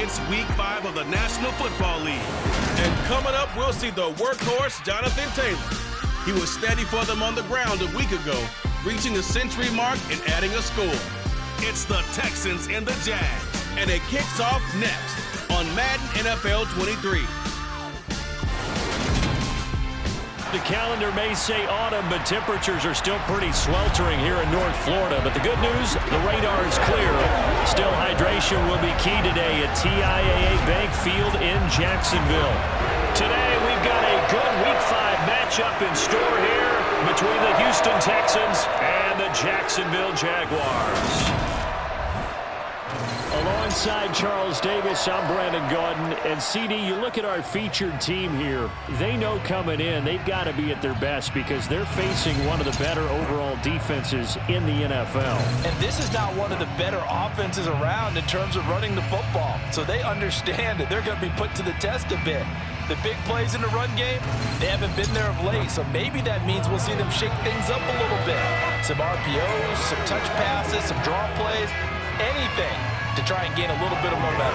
It's Week 5 of the National Football League. And coming up, we'll see the workhorse, Jonathan Taylor. He was steady for them on the ground a week ago, reaching the century mark and adding a score. It's the Texans and the Jags, and it kicks off next on Madden NFL 23. The calendar may say autumn, but temperatures are still pretty sweltering here in North Florida. But the good news, the radar is clear. Still, hydration will be key today at TIAA Bank Field in Jacksonville. Today, we've got a good Week 5 matchup in store here between the Houston Texans and the Jacksonville Jaguars. Alongside Charles Davis, I'm Brandon Gaudin. And CD, you look at our featured team here. They know coming in they've got to be at their best because they're facing one of the better overall defenses in the NFL. And this is not one of the better offenses around in terms of running the football. So they understand that they're going to be put to the test a bit. The big plays in the run game, they haven't been there of late. So maybe that means we'll see them shake things up a little bit. Some RPOs, some touch passes, some draw plays, anything to try and gain a little bit of momentum.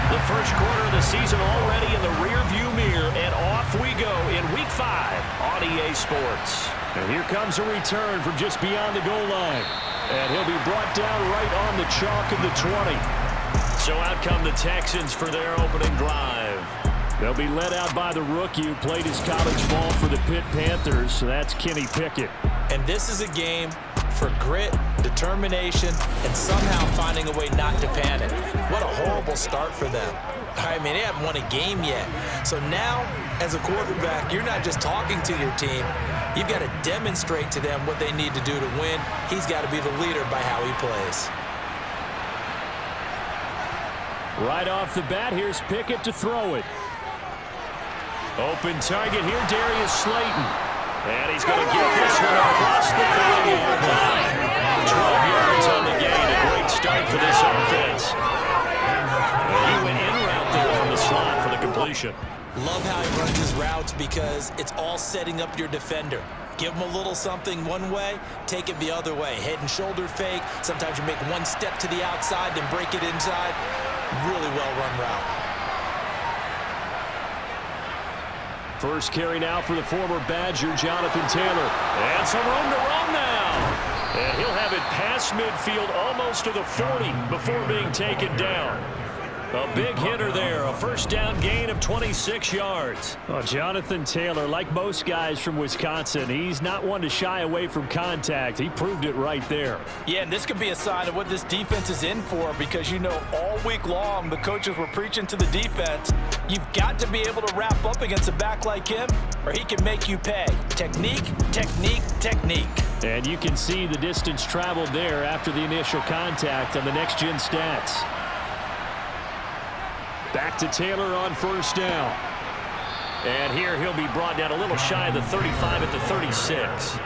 The first quarter of the season already in the rearview mirror, and off we go in Week 5 on EA Sports. And here comes a return from just beyond the goal line. And he'll be brought down right on the chalk of the 20. So out come the Texans for their opening drive. They'll be led out by the rookie who played his college ball for the Pitt Panthers. So that's Kenny Pickett. And this is a game for grit, determination, and somehow finding a way not to panic. What a horrible start for them. I mean, they haven't won a game yet. So now, as a quarterback, you're not just talking to your team. You've got to demonstrate to them what they need to do to win. He's got to be the leader by how he plays. Right off the bat, here's Pickett to throw it. Open target here, Darius Slayton. And he's going to get this one across the 30-yard line. 12 yards on the gain. A great start for this offense. He went in route there from the slot for the completion. Love how he runs his routes because it's all setting up your defender. Give him a little something one way, take it the other way. Head and shoulder fake. Sometimes you make one step to the outside, then break it inside. Really well-run route. First carry now for the former Badger, Jonathan Taylor. And some room to run now. And he'll have it past midfield almost to the 40 before being taken down. A big hitter there, a first down gain of 26 yards. Oh, Jonathan Taylor, like most guys from Wisconsin, he's not one to shy away from contact. He proved it right there. Yeah, and this could be a sign of what this defense is in for because, you know, all week long the coaches were preaching to the defense. You've got to be able to wrap up against a back like him or he can make you pay. Technique, technique, technique. And you can see the distance traveled there after the initial contact on the next-gen stats. Back to Taylor on first down. And here he'll be brought down a little shy of the 35 at the 36.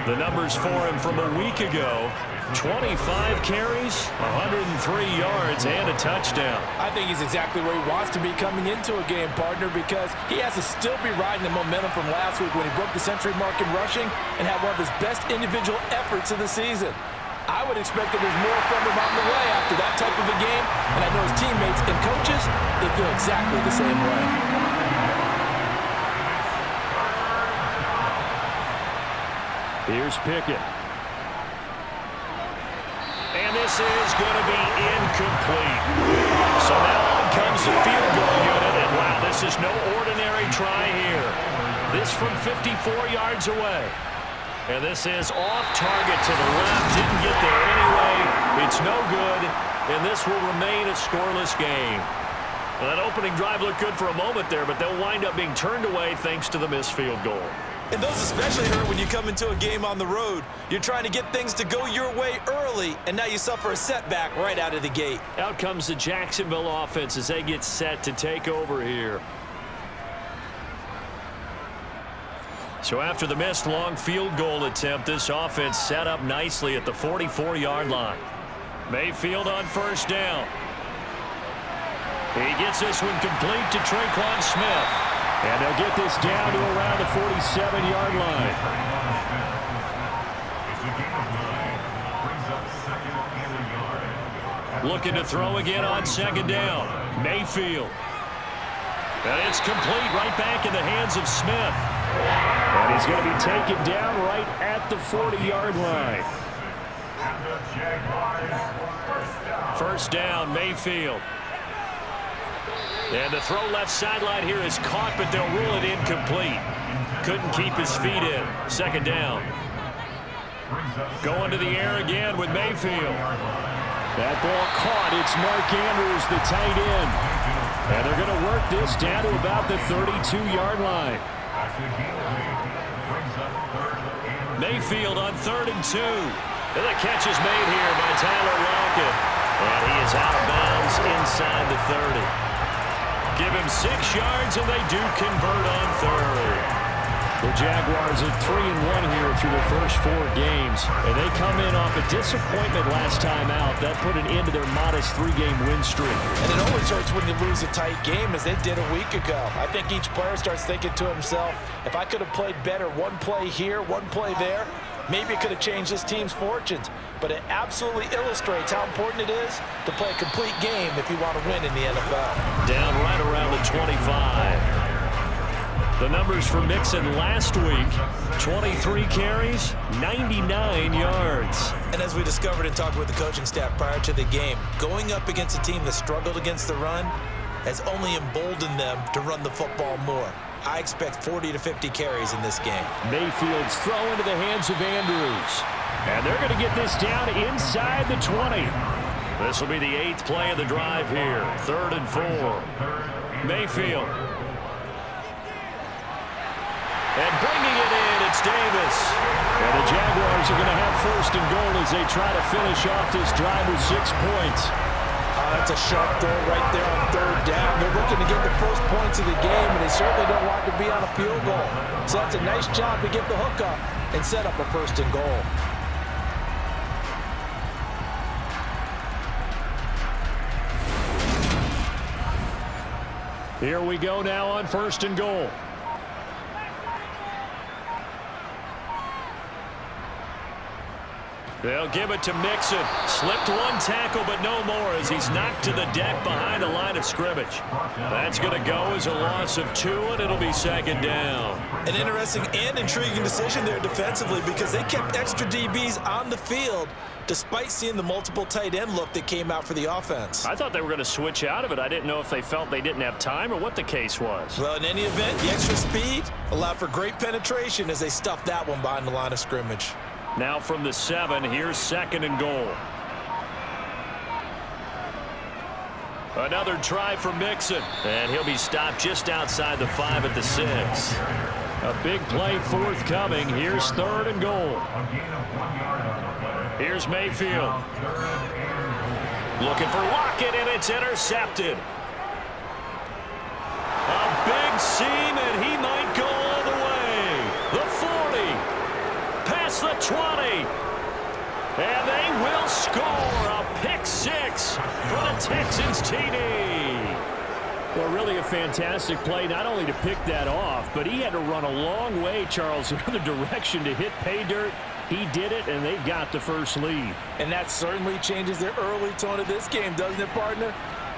The numbers for him from a week ago, 25 carries, 103 yards, and a touchdown. I think he's exactly where he wants to be coming into a game, partner, because he has to still be riding the momentum from last week when he broke the century mark in rushing and had one of his best individual efforts of the season. I would expect that there's more from him on the way after that type of a game, and I know his teammates and coaches, they feel exactly the same way. Here's Pickett. And this is going to be incomplete. So now on comes the field goal unit, and wow, this is no ordinary try here. This from 54 yards away. And this is off target to the left. Didn't get there anyway. It's no good. And this will remain a scoreless game. Well, that opening drive looked good for a moment there, but they'll wind up being turned away thanks to the missed field goal. And those especially hurt when you come into a game on the road. You're trying to get things to go your way early, and now you suffer a setback right out of the gate. Out comes the Jacksonville offense as they get set to take over here. So after the missed long field goal attempt, this offense set up nicely at the 44-yard line. Mayfield on first down. He gets this one complete to Traquan Smith. And they'll get this down to around the 47-yard line. Looking to throw again on second down. Mayfield. And it's complete right back in the hands of Smith. And he's going to be taken down right at the 40-yard line. First down, Mayfield. And the throw left sideline here is caught, but they'll rule it incomplete. Couldn't keep his feet in. Second down. Going to the air again with Mayfield. That ball caught. It's Mark Andrews, the tight end. And they're going to work this down to about the 32-yard line. Mayfield on 3rd and 2. And the catch is made here by Tyler Lockett. And he is out of bounds inside the 30. Give him 6 yards, and they do convert on 3rd. The Jaguars are 3-1 here through their first 4 games. And they come in off a disappointment last time out. That put an end to their modest 3-game win streak. And it always hurts when you lose a tight game, as they did a week ago. I think each player starts thinking to himself, if I could have played better one play here, one play there, maybe it could have changed this team's fortunes. But it absolutely illustrates how important it is to play a complete game if you want to win in the NFL. Down right around the 25. The numbers for Mixon last week, 23 carries, 99 yards. And as we discovered in talking with the coaching staff prior to the game, going up against a team that struggled against the run has only emboldened them to run the football more. I expect 40 to 50 carries in this game. Mayfield's throw into the hands of Andrews. And they're going to get this down inside the 20. This will be the 8th play of the drive here. 3rd and 4. Mayfield. And bringing it in, it's Davis. And the Jaguars are going to have 1st and goal as they try to finish off this drive with 6 points. That's a sharp throw right there on 3rd down. They're looking to get the first points of the game, and they certainly don't want to be on a field goal. So that's a nice job to get the hook up and set up a 1st and goal. Here we go now on 1st and goal. They'll give it to Mixon. Slipped one tackle, but no more as he's knocked to the deck behind the line of scrimmage. That's going to go as a loss of 2, and it'll be 2nd down. An interesting and intriguing decision there defensively because they kept extra DBs on the field despite seeing the multiple tight end look that came out for the offense. I thought they were going to switch out of it. I didn't know if they felt they didn't have time or what the case was. Well, in any event, the extra speed allowed for great penetration as they stuffed that one behind the line of scrimmage. Now from the 7, here's 2nd and goal. Another try for Mixon. And he'll be stopped just outside the 5 at the 6. A big play forthcoming. Here's 3rd and goal. Here's Mayfield. Looking for Lockett, and it's intercepted. A big seam, and he might go all the way. The 40. Past the 20. And they will score a pick 6 for the Texans TD. Well, really a fantastic play, not only to pick that off, but he had to run a long way, Charles, the other direction to hit pay dirt. He did it, and they've got the first lead. And that certainly changes the early tone of this game, doesn't it, partner?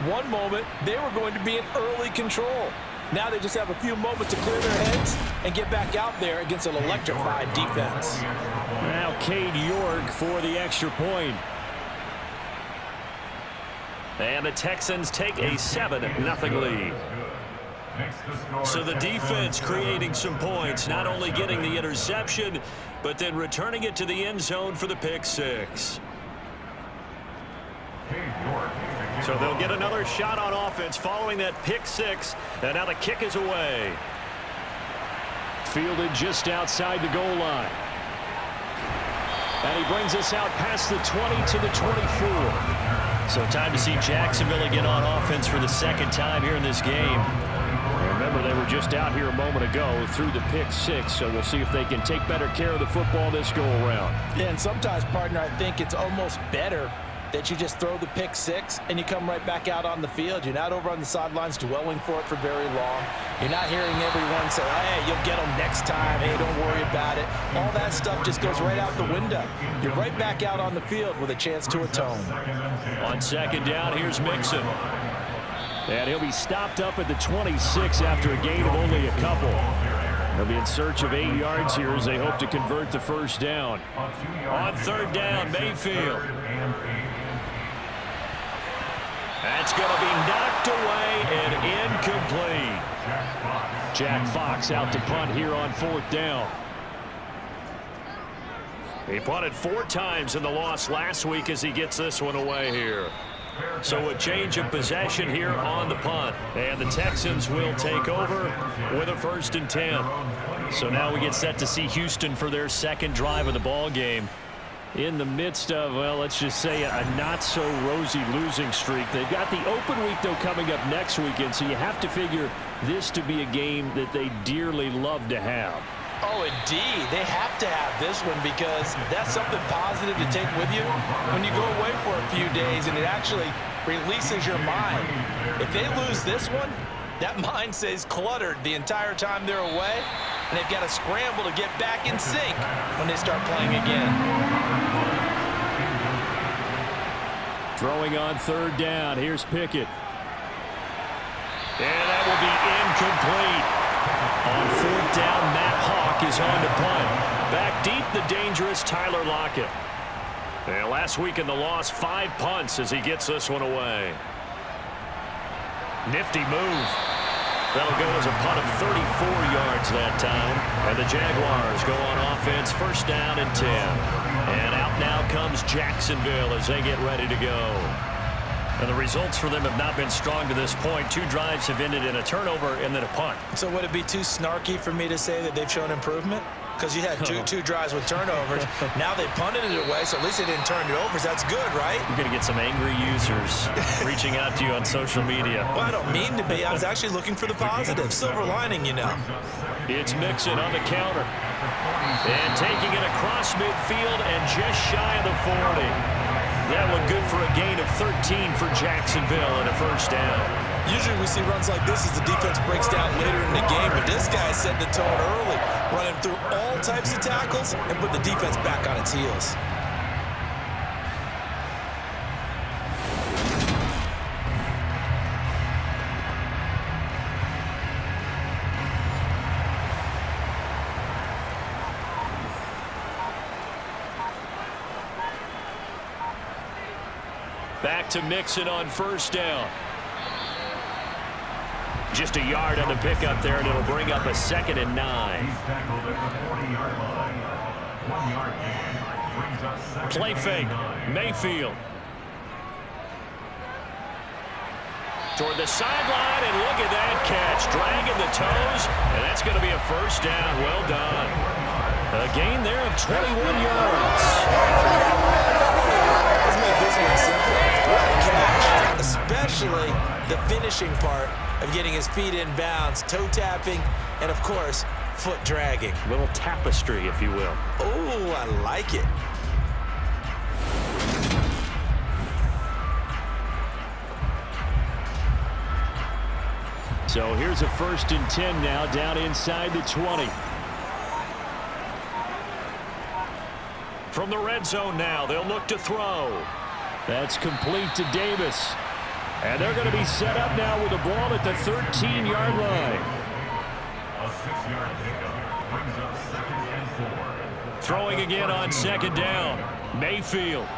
One moment, they were going to be in early control. Now they just have a few moments to clear their heads and get back out there against an electrified defense. Now Cade York for the extra point. And the Texans take a 7-0 lead. So the defense creating some points, not only getting the interception, but then returning it to the end zone for the pick 6. So they'll get another shot on offense following that pick 6, and now the kick is away. Fielded just outside the goal line. And he brings us out past the 20 to the 24. So time to see Jacksonville get on offense for the 2nd time here in this game. Remember, they were just out here a moment ago through the pick 6, so we'll see if they can take better care of the football this go-around. Yeah, and sometimes, partner, I think it's almost better that you just throw the pick six and you come right back out on the field. You're not over on the sidelines dwelling for it for very long. You're not hearing everyone say, hey, you'll get them next time. Hey, don't worry about it. All that stuff just goes right out the window. You're right back out on the field with a chance to atone. On second down, here's Mixon. And he'll be stopped up at the 26 after a gain of only a couple. They'll be in search of 8 yards here as they hope to convert the first down. On third down, Mayfield. That's going to be knocked away and incomplete. Jack Fox out to punt here on fourth down. He punted 4 times in the loss last week as he gets this one away here. So a change of possession here on the punt. And the Texans will take over with a 1st and 10. So now we get set to see Houston for their second drive of the ball game. In the midst of, well, let's just say a not-so-rosy losing streak. They've got the open week, though, coming up next weekend, so you have to figure this to be a game that they dearly love to have. Oh, indeed. They have to have this one because that's something positive to take with you when you go away for a few days, and it actually releases your mind. If they lose this one, that mind stays cluttered the entire time they're away, and they've got to scramble to get back in sync when they start playing again. Throwing on third down. Here's Pickett. And that will be incomplete. On fourth down, Matt Hawk is on to punt. Back deep, the dangerous Tyler Lockett. And last week in the loss, 5 punts as he gets this one away. Nifty move. That'll go as a punt of 34 yards that time. And the Jaguars go on offense, first down and 10. And out now comes Jacksonville as they get ready to go. And the results for them have not been strong to this point. 2 drives have ended in a turnover and then a punt. So would it be too snarky for me to say that they've shown improvement? Because you had two drives with turnovers. Now they punted it away, so at least they didn't turn it over. That's good, right? You're going to get some angry users reaching out to you on social media. Well, I don't mean to be. I was actually looking for the positive. Silver lining, you know. It's Mixon on the counter. And taking it across midfield and just shy of the 40. That one good for a gain of 13 for Jacksonville and a first down. Usually we see runs like this as the defense breaks down later in the game, but this guy set the tone early, running through all types of tackles and put the defense back on its heels. Back to Mixon on first down. Just a yard on the pickup there, and it'll bring up a 2nd and 9. Play fake. Mayfield. Toward the sideline, and look at that catch. Dragging the toes, and that's going to be a first down. Well done. A gain there of 21 yards. Let's make this one simple. What a catch. Especially the finishing part of getting his feet in bounds, toe tapping, and of course, foot dragging. Little tapestry, if you will. Oh, I like it. So here's a 1st and 10 now, down inside the 20. From the red zone now, they'll look to throw. That's complete to Davis. And they're going to be set up now with the ball at the 13-yard line. A 6-yard pickup brings up 2nd and 4. Throwing again on second down. Mayfield.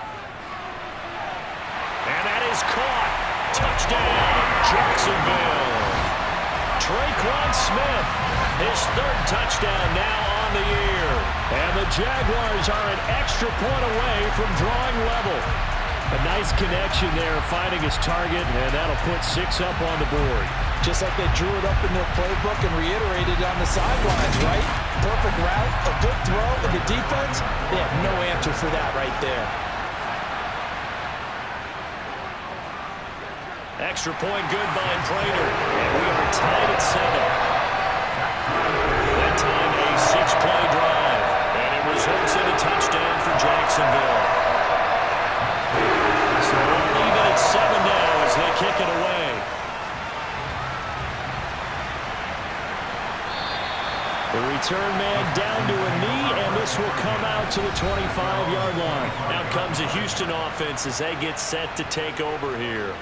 And that is caught. Touchdown, Jacksonville. Traquan Smith, his 3rd touchdown now on the year. And the Jaguars are an extra point away from drawing level. A nice connection there, finding his target, and that'll put 6 up on the board. Just like they drew it up in their playbook and reiterated on the sidelines, right? Perfect route, a good throw, and the defense, they have no answer for that right there. Extra point good by Prater, and we are tied at 7. That time a 6-play drive, and it results in a touchdown for Jacksonville. return man down to a knee, and this will come out to the 25-yard line. Now comes the Houston offense as they get set to take over here.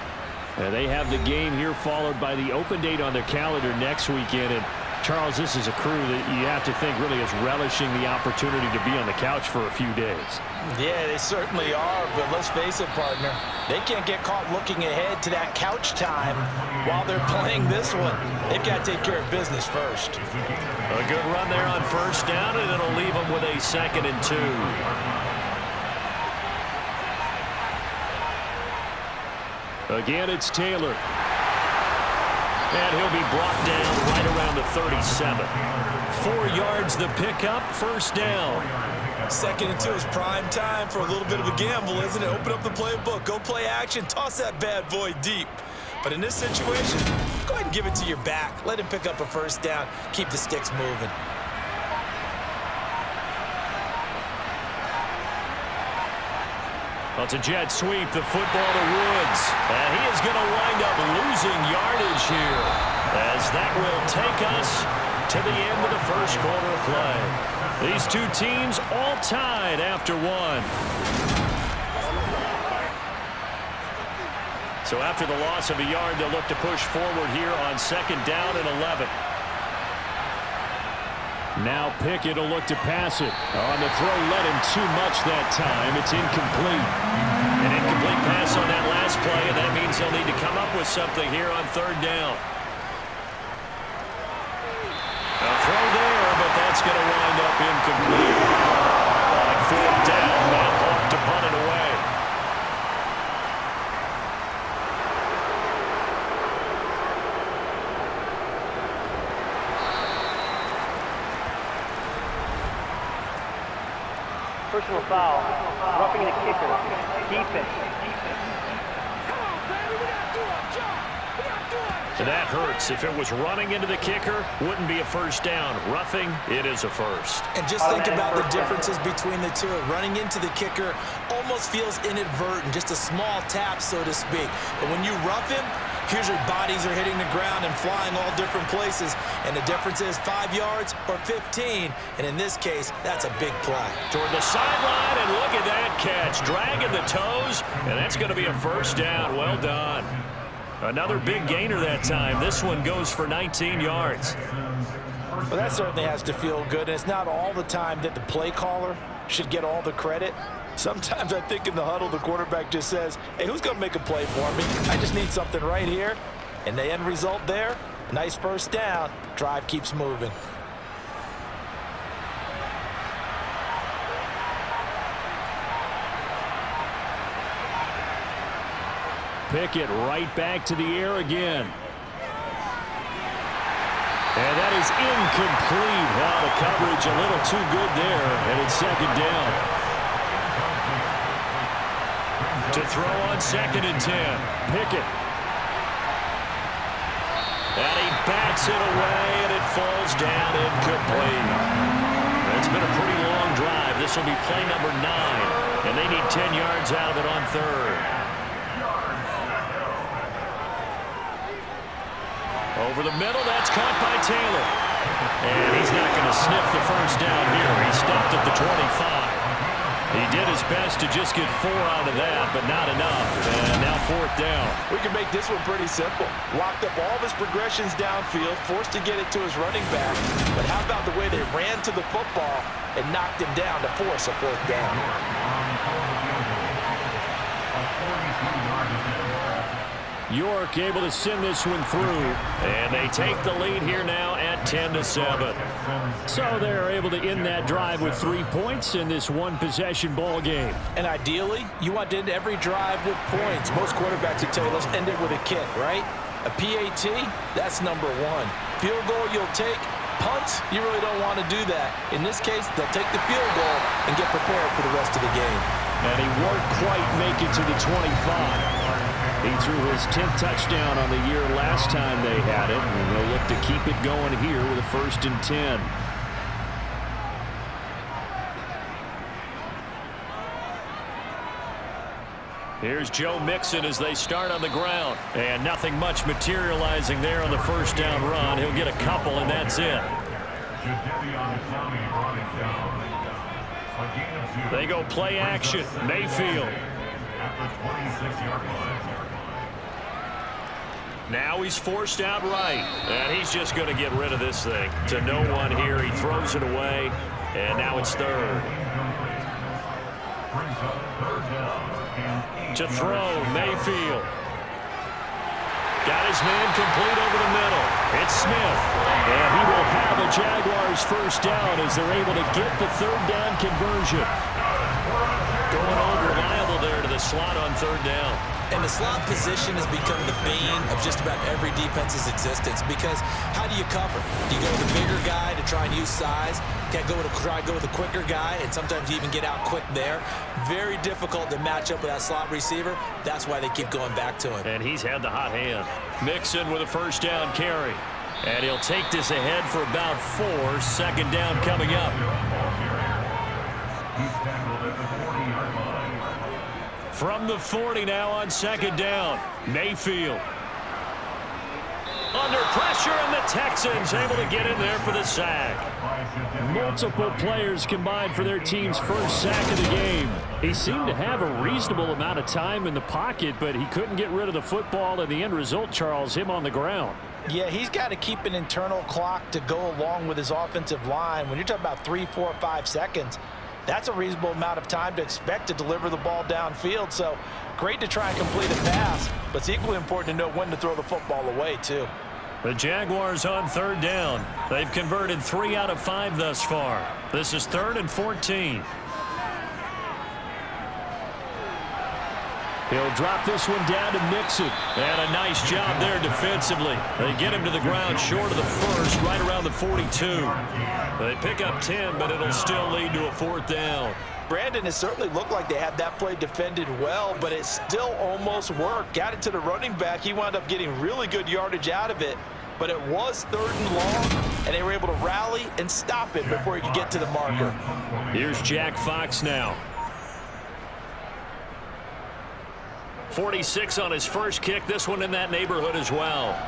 And they have the game here followed by the open date on their calendar next weekend. And Charles, this is a crew that you have to think really is relishing the opportunity to be on the couch for a few days. Yeah, they certainly are, but let's face it, partner. They can't get caught looking ahead to that couch time while they're playing this one. They've got to take care of business first. A good run there on first down, and it'll leave them with a 2nd and 2. Again, it's Taylor. And he'll be brought down right around the 37. 4 yards the pickup, first down. 2nd and 2 is prime time for a little bit of a gamble, isn't it? Open up the playbook, go play action, toss that bad boy deep. But in this situation, go ahead and give it to your back. Let him pick up a first down, keep the sticks moving. Well, it's a jet sweep, the football to Woods. And he is going to wind up losing yardage here, as that will take us to the end of the first quarter of play. These two teams all tied after 1. So after the loss of a yard, they'll look to push forward here on 2nd down and 11. Now Pickett will look to pass it. On the throw, led him too much that time. It's incomplete. An incomplete pass on that last play, and that means they'll need to come up with something here on 3rd down. A throw there, but that's going to wind up incomplete. On 4th down, Matt Hawk to punt it away. Personal foul, roughing the kicker, defense. That hurts. If it was running into the kicker, wouldn't be a first down. Roughing, it is a first. And just think about the differences between the two. Running into the kicker almost feels inadvertent, just a small tap, so to speak. But when you rough him, here's your bodies are hitting the ground and flying all different places. And the difference is 5 yards or 15. And in this case, that's a big play. Toward the sideline, and look at that catch. Dragging the toes, and that's going to be a first down. Well done. Another big gainer that time. This one goes for 19 yards. Well, that certainly has to feel good. And it's not all the time that the play caller should get all the credit. Sometimes I think in the huddle, the quarterback just says, hey, who's going to make a play for me? I just need something right here. And the end result there, nice first down. Drive keeps moving. Pickett right back to the air again. And that is incomplete. Wow, the coverage a little too good there. And it's 2nd down. To throw on 2nd and 10. Pickett. And he bats it away, and it falls down incomplete. It's been a pretty long drive. This will be play number 9. And they need 10 yards out of it on 3rd. Over the middle, that's caught by Taylor. And he's not going to sniff the first down here. He stopped at the 25. He did his best to just get 4 out of that, but not enough. And now 4th down. We can make this one pretty simple. Locked up all of his progressions downfield, forced to get it to his running back. But how about the way they ran to the football and knocked him down to force a 4th down? York able to send this one through. And they take the lead here now at 10-7. So they're able to end that drive with 3 points in this one-possession ball game. And ideally, you want to end every drive with points. Most quarterbacks would tell you, let's end it with a kick, right? A PAT, that's number 1. Field goal you'll take. Punts, you really don't want to do that. In this case, they'll take the field goal and get prepared for the rest of the game. And he won't quite make it to the 25. He threw his 10th touchdown on the year last time they had it, and they'll look to keep it going here with a 1st and 10. Here's Joe Mixon as they start on the ground, and nothing much materializing there on the first down run. He'll get a couple, and that's it. Should get the on the county brought it down. A gain of 2. They go play action. Mayfield. At the 26-yard line. Now he's forced out right. And he's just going to get rid of this thing. To no one here. He throws it away. And now it's third. Brings up third down. To throw, Mayfield. Got his man complete over the middle. It's Smith. And he will have a Jaguars first down as they're able to get the third down conversion. Going unreliable there to the slot on third down. And the slot position has become the bane of just about every defense's existence because how do you cover? Do you go with a bigger guy to try and use size? Can't go with try to go with a quicker guy, and sometimes you even get out quick there. Very difficult to match up with that slot receiver. That's why they keep going back to him. And he's had the hot hand. Mixon with a first down carry. And he'll take this ahead for about 4. Second down coming up. He's tackled at the 40-yard line. From the 40 now on second down. Mayfield. Under pressure, and the Texans able to get in there for the sack. Multiple players combined for their team's first sack of the game. He seemed to have a reasonable amount of time in the pocket, but he couldn't get rid of the football, and the end result, Charles, him on the ground. Yeah, he's got to keep an internal clock to go along with his offensive line. When you're talking about 3, 4, 5 seconds, that's a reasonable amount of time to expect to deliver the ball downfield. So great to try and complete a pass, but it's equally important to know when to throw the football away, too. The Jaguars on third down. They've converted 3 out of 5 thus far. This is 3rd and 14. He'll drop this one down to Mixon. And a nice job there defensively. They get him to the ground short of the first, right around the 42. They pick up 10, but it'll still lead to a 4th down. Brandon, it certainly looked like they had that play defended well, but it still almost worked. Got it to the running back. He wound up getting really good yardage out of it, but it was 3rd and long, and they were able to rally and stop it before he could get to the marker. Here's Jack Fox now. 46 on his first kick. This one in that neighborhood as well.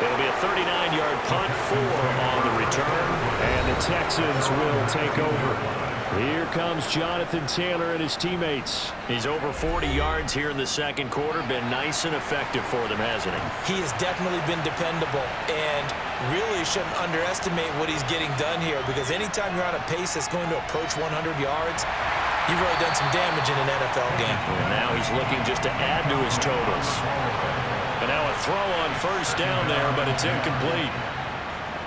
It'll be a 39-yard punt, 4 on the return, and the Texans will take over. Here comes Jonathan Taylor and his teammates. He's over 40 yards here in the second quarter. Been nice and effective for them, hasn't he? He has definitely been dependable, and really shouldn't underestimate what he's getting done here, because anytime you're on a pace that's going to approach 100 yards, you've really done some damage in an NFL game. And now he's looking just to add to his totals. And now a throw on first down there, but it's incomplete.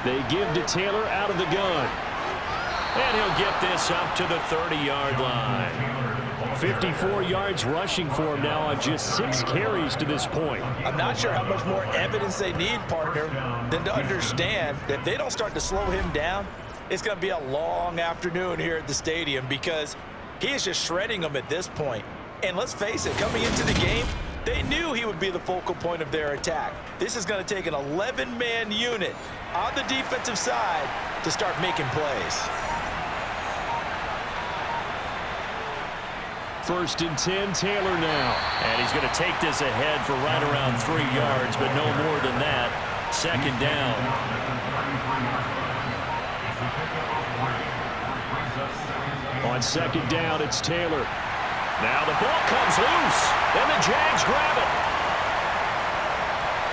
They give to Taylor out of the gun. And he'll get this up to the 30-yard line. 54 yards rushing for him now on just 6 carries to this point. I'm not sure how much more evidence they need, partner, than to understand that if they don't start to slow him down, it's going to be a long afternoon here at the stadium, because he is just shredding them at this point. And let's face it, coming into the game, they knew he would be the focal point of their attack. This is going to take an 11-man unit on the defensive side to start making plays. 1st and 10, Taylor now. And he's going to take this ahead for right around 3 yards, but no more than that. Second down. On second down, it's Taylor. Now the ball comes loose, and the Jags grab it.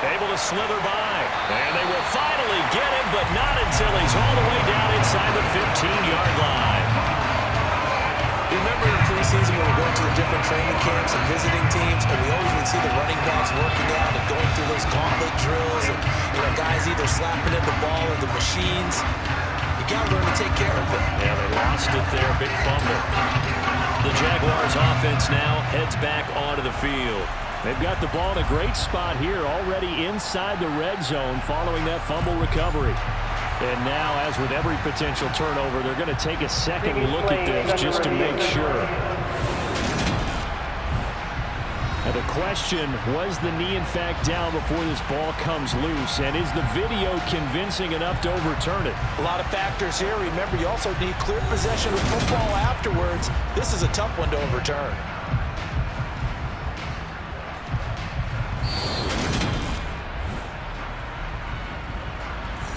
Able to slither by, and they will finally get him, but not until he's all the way down inside the 15-yard line. You remember in preseason when we went to the different training camps and visiting teams, and we always would see the running backs working out and going through those gauntlet drills, and guys either slapping at the ball or the machines. You got to learn to take care of it. Yeah, they lost it there, big fumble. The Jaguars offense now heads back onto the field. They've got the ball in a great spot here, already inside the red zone following that fumble recovery. And now, as with every potential turnover, they're going to take a second look at this just to make sure. Now the question, was the knee in fact down before this ball comes loose? And is the video convincing enough to overturn it? A lot of factors here. Remember, you also need clear possession of football afterwards. This is a tough one to overturn.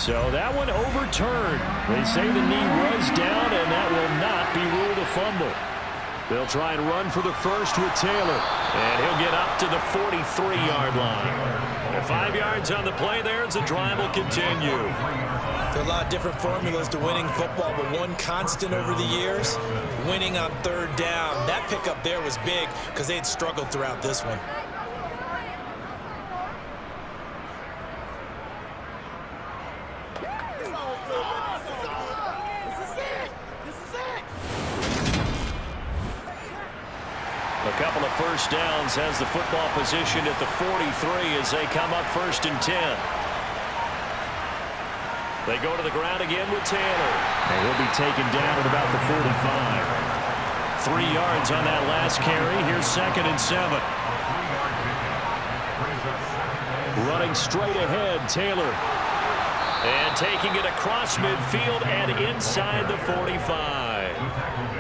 So that one overturned. They say the knee was down, and that will not be ruled a fumble. They'll try and run for the first with Taylor. And he'll get up to the 43-yard line. 5 yards on the play there as the drive will continue. There are a lot of different formulas to winning football, but one constant over the years, winning on third down. That pickup there was big because they had struggled throughout this one. A couple of first downs has the football positioned at the 43 as they come up 1st and 10. They go to the ground again with Taylor. And he'll be taken down at about the 45. 3 yards on that last carry. Here's 2nd and 7. Running straight ahead, Taylor. And taking it across midfield and inside the 45.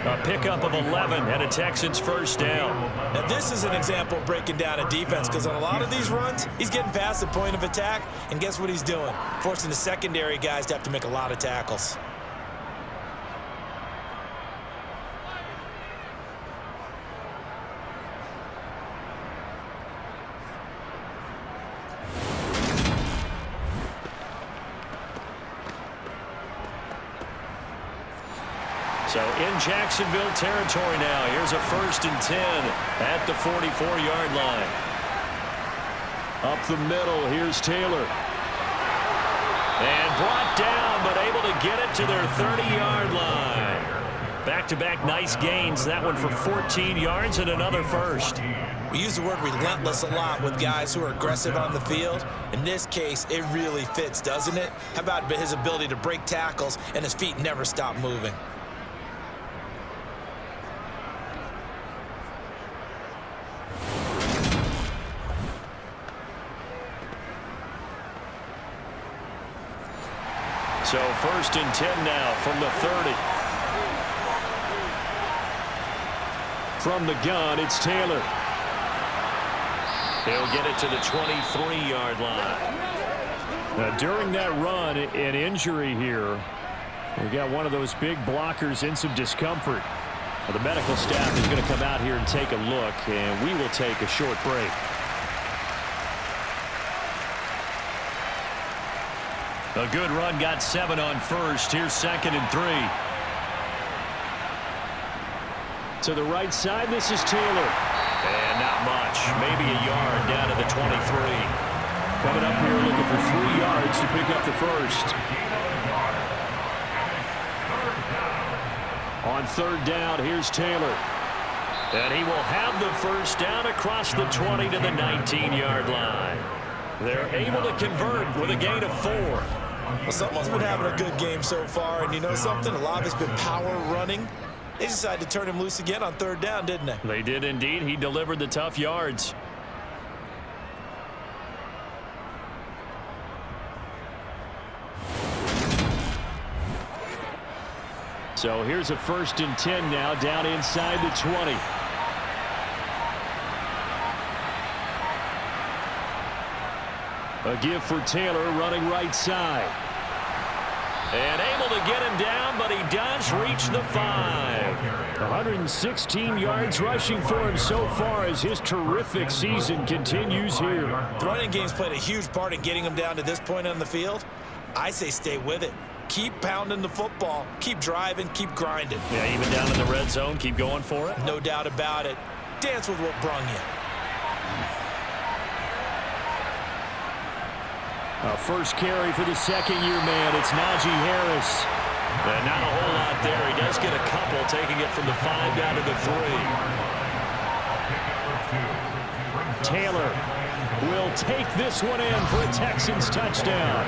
A pickup of 11 and a Texans first down. Now this is an example of breaking down a defense because on a lot of these runs, he's getting past the point of attack, and guess what he's doing? Forcing the secondary guys to have to make a lot of tackles. So in Jacksonville territory now. Here's a 1st and 10 at the 44-yard line. Up the middle, here's Taylor. And brought down, but able to get it to their 30-yard line. Back-to-back nice gains. That one for 14 yards and another first. We use the word relentless a lot with guys who are aggressive on the field. In this case, it really fits, doesn't it? How about his ability to break tackles and his feet never stop moving? So 1st and 10 now from the 30. From the gun, it's Taylor. He'll get it to the 23-yard line. Now, during that run, an injury here. We got one of those big blockers in some discomfort. Well, the medical staff is going to come out here and take a look, and we will take a short break. A good run, got 7 on first. Here's 2nd and 3. To the right side, this is Taylor. And not much. Maybe a yard down to the 23. Coming up here looking for 3 yards to pick up the first. On 3rd down, here's Taylor. And he will have the first down across the 20 to the 19-yard line. They're able to convert with a gain of 4. Well, someone's been having a good game so far, and you know something? A lot of it's been power running. They decided to turn him loose again on 3rd down, didn't they? They did indeed. He delivered the tough yards. So here's a 1st and 10 now down inside the 20. A give for Taylor running right side. And able to get him down, but he does reach the 5. 116 yards rushing for him so far as his terrific season continues here. The running game's played a huge part in getting him down to this point on the field. I say stay with it. Keep pounding the football. Keep driving. Keep grinding. Yeah, even down in the red zone, keep going for it. No doubt about it. Dance with what brung you. A first carry for the 2nd-year man. It's Najee Harris. And not a whole lot there. He does get a couple, taking it from the 5 down to the 3. Taylor will take this one in for a Texans touchdown.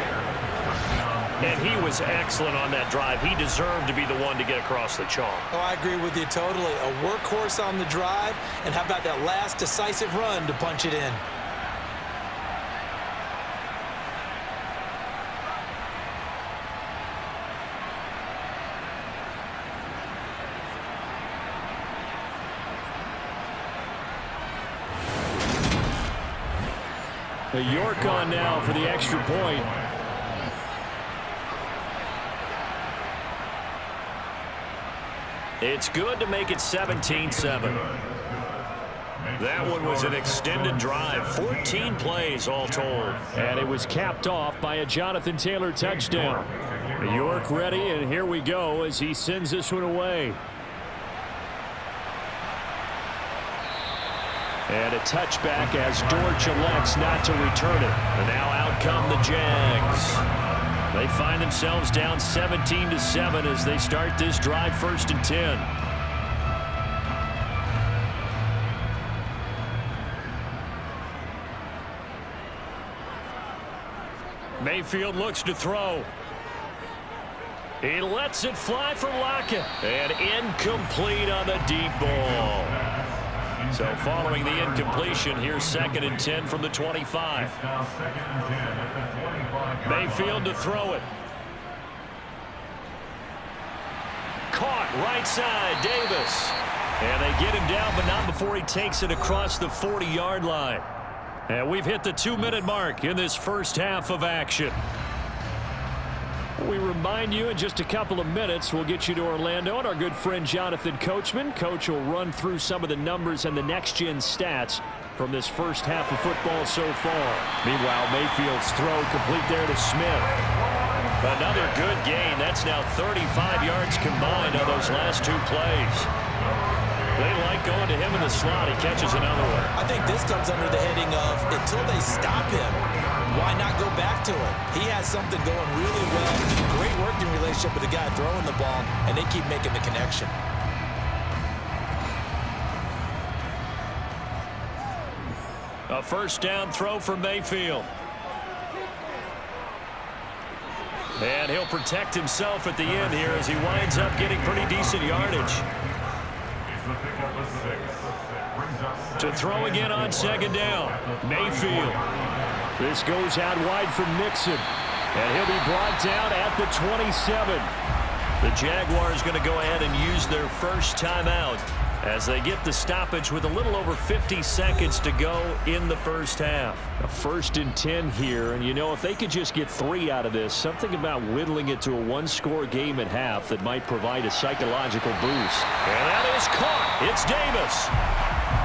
And he was excellent on that drive. He deserved to be the one to get across the chalk. Oh, I agree with you totally. A workhorse on the drive. And how about that last decisive run to punch it in? The York on now for the extra point. It's good to make it 17-7. That one was an extended drive, 14 plays all told. And it was capped off by a Jonathan Taylor touchdown. York ready, and here we go as he sends this one away. And a touchback as Dortch elects not to return it. And now out come the Jags. They find themselves down 17-7 as they start this drive 1st and 10. Mayfield looks to throw. He lets it fly for Lockett. And incomplete on the deep ball. So following the incompletion, here's 2nd and 10 from the 25. Mayfield to throw it. Caught right side, Davis. And they get him down, but not before he takes it across the 40-yard line. And we've hit the 2-minute mark in this first half of action. We remind you in just a couple of minutes we'll get you to Orlando and our good friend Jonathan Coachman. Coach will run through some of the numbers and the next-gen stats from this first half of football so far. Meanwhile, Mayfield's throw complete there to Smith. Another good gain. That's now 35 yards combined on those last 2 plays. They like going to him in the slot. He catches another one. I think this comes under the heading of until they stop him, why not go back to it? He has something going really well. Great working relationship with the guy throwing the ball, and they keep making the connection. A first down throw for Mayfield. And he'll protect himself at the end here as he winds up getting pretty decent yardage. To throw again on 2nd down. Mayfield. This goes out wide for Mixon. And he'll be brought down at the 27. The Jaguars going to go ahead and use their first timeout as they get the stoppage with a little over 50 seconds to go in the first half. A 1st and 10 here, and you know, if they could just get 3 out of this, something about whittling it to a 1-score game at half that might provide a psychological boost. And that is caught. It's Davis.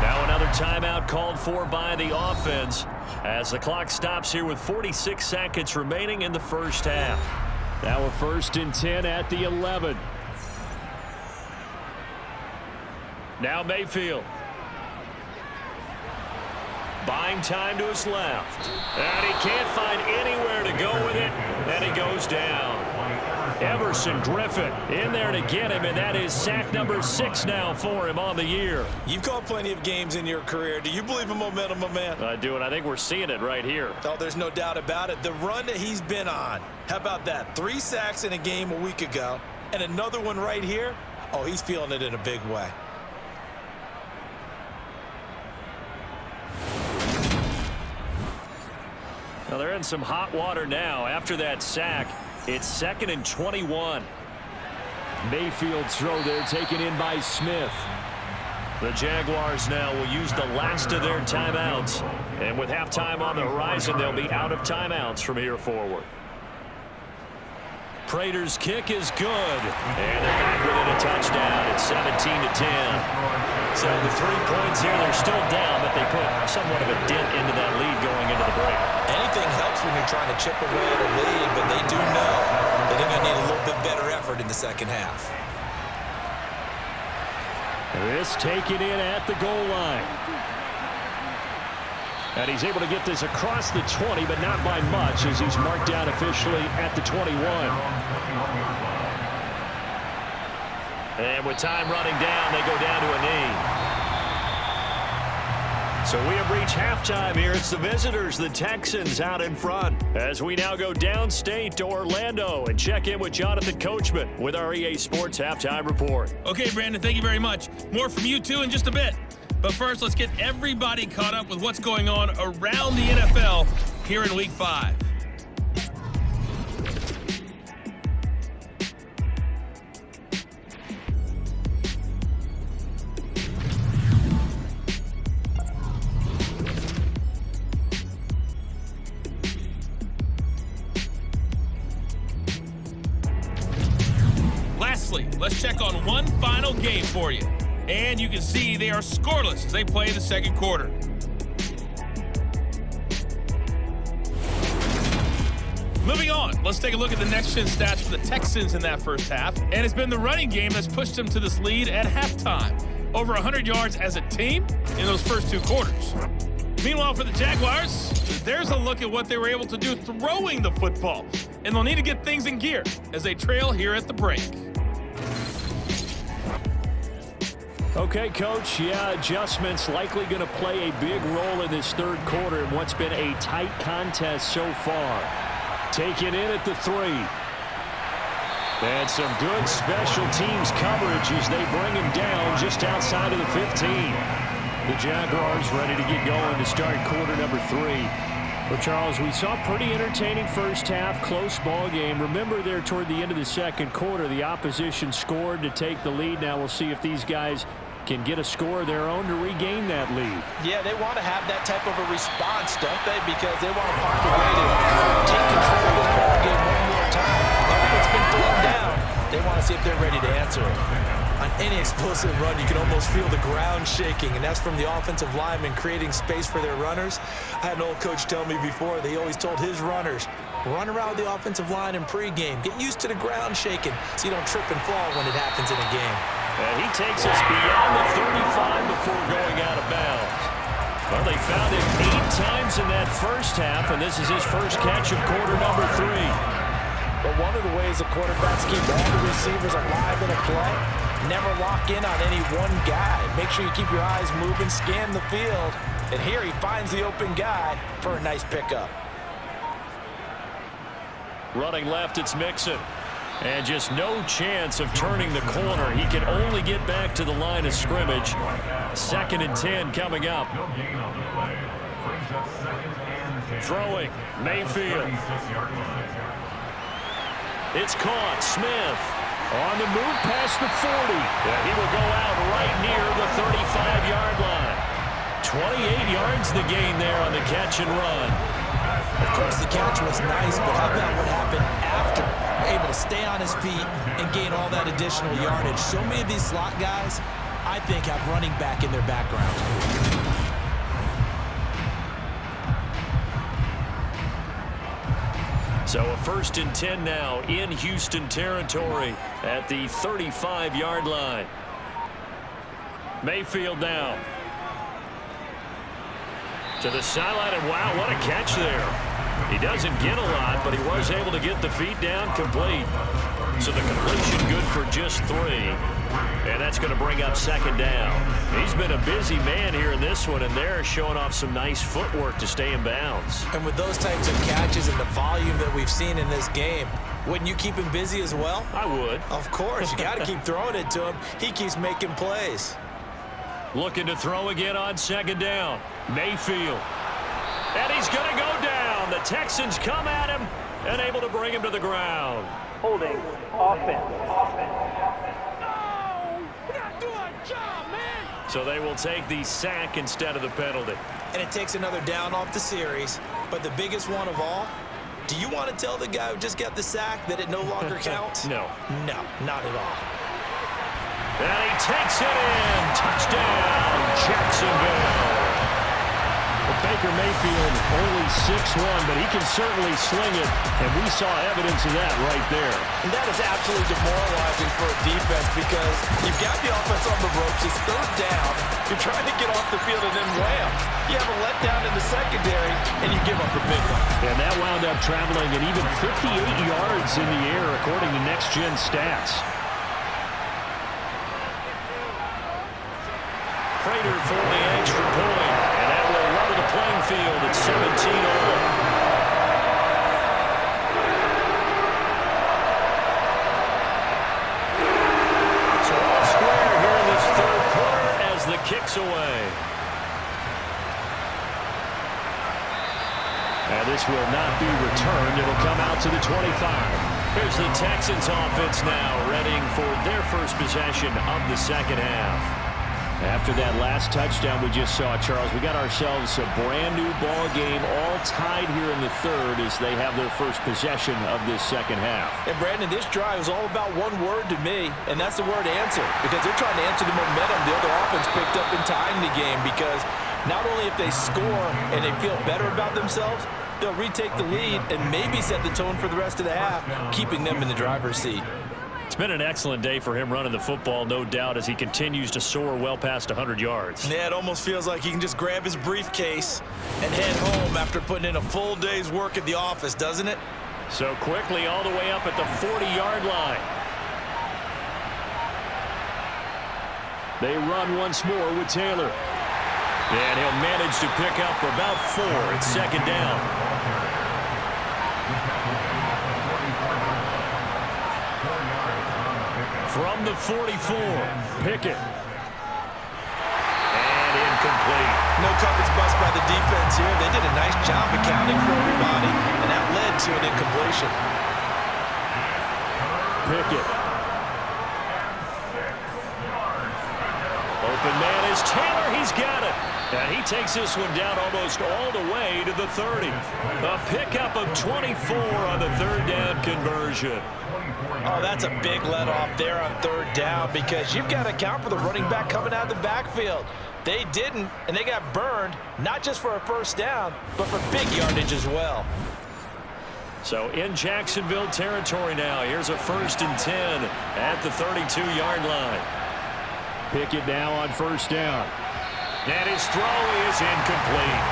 Now another timeout called for by the offense as the clock stops here with 46 seconds remaining in the first half. Now a 1st and 10 at the 11. Now Mayfield. Buying time to his left. And he can't find anywhere to go with it. And he goes down. Everson Griffin in there to get him, and that is sack number 6 now for him on the year. You've called plenty of games in your career. Do you believe in momentum, my man? I do, and I think we're seeing it right here. Oh, there's no doubt about it. The run that he's been on. How about that? 3 sacks in a game a week ago, and another one right here. Oh, he's feeling it in a big way. Well, they're in some hot water now after that sack. It's 2nd and 21. Mayfield's throw there taken in by Smith. The Jaguars now will use the last of their timeouts. And with halftime on the horizon, they'll be out of timeouts from here forward. Prater's kick is good. And they're back within a touchdown. It's 17-10. So the 3 points here, they're still down, but they put somewhat of a dent into that lead going into the break. Anything helps when you're trying to chip away at a lead, but they do know that they're going to need a little bit better effort in the second half. This taken in at the goal line. And he's able to get this across the 20, but not by much as he's marked down officially at the 21. And with time running down, they go down to a knee. So we have reached halftime here. It's the visitors, the Texans, out in front. As we now go downstate to Orlando and check in with Jonathan Coachman with our EA Sports Halftime Report. Okay, Brandon, thank you very much. More from you, too, in just a bit. But first, let's get everybody caught up with what's going on around the NFL here in Week 5. Lastly, let's check on one final game for you. And you can see they are scoreless as they play the second quarter. Moving on, let's take a look at the next-gen stats for the Texans in that first half. And it's been the running game that's pushed them to this lead at halftime. Over 100 yards as a team in those first two quarters. Meanwhile, for the Jaguars, there's a look at what they were able to do throwing the football. And they'll need to get things in gear as they trail here at the break. Okay, Coach, adjustments likely going to play a big role in this third quarter in what's been a tight contest so far. Taken in at the 3. And some good special teams coverage as they bring him down just outside of the 15. The Jaguars ready to get going to start quarter number 3. Well, Charles, we saw a pretty entertaining first half, close ball game. Remember there toward the end of the second quarter, the opposition scored to take the lead. Now we'll see if these guys can get a score of their own to regain that lead. Yeah, they want to have that type of a response, don't they? Because they want to find a way to take control of this ball game one more time. It's been thrown down. They want to see if they're ready to answer it. On any explosive run, you can almost feel the ground shaking, and that's from the offensive linemen creating space for their runners. I had an old coach tell me before, they always told his runners, run around the offensive line in pregame. Get used to the ground shaking so you don't trip and fall when it happens in a game. And he takes us beyond the 35 before going out of bounds. Well, they found him 8 times in that first half, and this is his first catch of quarter number 3. But one of the ways the quarterbacks keep all the receivers alive in a play, never lock in on any one guy. Make sure you keep your eyes moving, scan the field. And here he finds the open guy for a nice pickup. Running left, it's Mixon. And just no chance of turning the corner. He can only get back to the line of scrimmage. 2nd and 10 coming up. Throwing, Mayfield. It's caught, Smith. On the move past the 40. Yeah, he will go out right near the 35-yard line. 28 yards the gain there on the catch and run. Of course, the catch was nice, but how about what happened after? Able to stay on his feet and gain all that additional yardage. So many of these slot guys, I think, have running back in their background. So a 1st and 10 now in Houston territory at the 35-yard line. Mayfield now. To the sideline, and wow, what a catch there. He doesn't get a lot, but he was able to get the feet down complete. So the completion good for just 3. And that's going to bring up 2nd down. He's been a busy man here in this one, and they're showing off some nice footwork to stay in bounds. And with those types of catches and the volume that we've seen in this game, wouldn't you keep him busy as well? I would. Of course. You got to keep throwing it to him. He keeps making plays. Looking to throw again on 2nd down. Mayfield. And he's going to go down. The Texans come at him and able to bring him to the ground. Holding. Offense. No! We're not doing our job, man! So they will take the sack instead of the penalty. And it takes another down off the series. But the biggest one of all, do you want to tell the guy who just got the sack that it no longer counts? No. No, not at all. And he takes it in. Touchdown, Jacksonville. Well, Baker Mayfield only 6'1", but he can certainly sling it, and we saw evidence of that right there. And that is absolutely demoralizing for a defense because you've got the offense on the ropes. It's 3rd down. You're trying to get off the field, and then wham, you have a letdown in the secondary, and you give up a big one. And that wound up traveling at even 58 yards in the air, according to next-gen stats. Prater for the extra point, and that will level the playing field at 17-all. So all square here in this 3rd quarter as the kick's away. And this will not be returned. It'll come out to the 25. Here's the Texans offense now, readying for their first possession of the 2nd half. After that last touchdown we just saw, Charles, we got ourselves a brand new ball game, all tied here in the third as they have their first possession of this second half. And Brandon, this drive is all about one word to me, and that's the word answer, because they're trying to answer the momentum the other offense picked up in tying the game, because not only if they score and they feel better about themselves, they'll retake the lead and maybe set the tone for the rest of the half, keeping them in the driver's seat. It's been an excellent day for him running the football, no doubt, as he continues to soar well past 100 yards. Yeah, it almost feels like he can just grab his briefcase and head home after putting in a full day's work at the office, doesn't it? So quickly all the way up at the 40-yard line. They run once more with Taylor. And he'll manage to pick up about 4. It's second down. From the 44, Pickett. And incomplete. No coverage bust by the defense here. They did a nice job accounting for everybody, and that led to an incompletion. Pickett. Open man is Taylor. He's got it. And he takes this one down almost all the way to the 30. A pickup of 24 on the third down conversion. Oh, that's a big let-off there on third down, because you've got to account for the running back coming out of the backfield. They didn't, and they got burned, not just for a first down, but for big yardage as well. So in Jacksonville territory now. Here's a 1st and 10 at the 32-yard line. Pickett now on first down. And his throw is incomplete.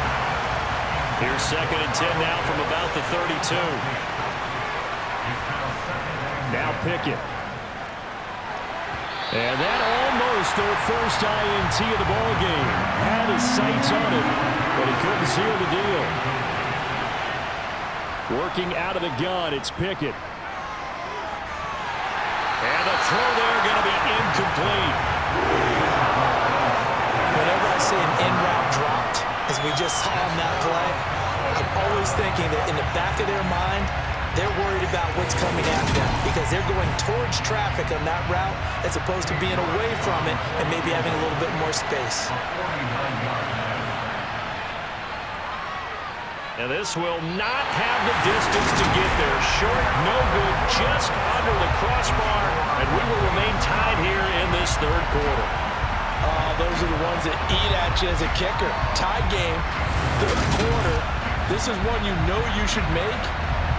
Here's 2nd and 10 now from about the 32. Now Pickett. And that almost their first INT of the ball game. Had his sights on it, but he couldn't seal the deal. Working out of the gun, it's Pickett. And the throw there going to be incomplete. Whenever I see an in-route dropped, as we just saw on that play, I'm always thinking that in the back of their mind, they're worried about what's coming at them, because they're going towards traffic on that route as opposed to being away from it and maybe having a little bit more space. And this will not have the distance to get there. Short, no good, just under the crossbar, and we will remain tied here in this third quarter. Oh, those are the ones that eat at you as a kicker. Tie game, third quarter. This is one you know you should make.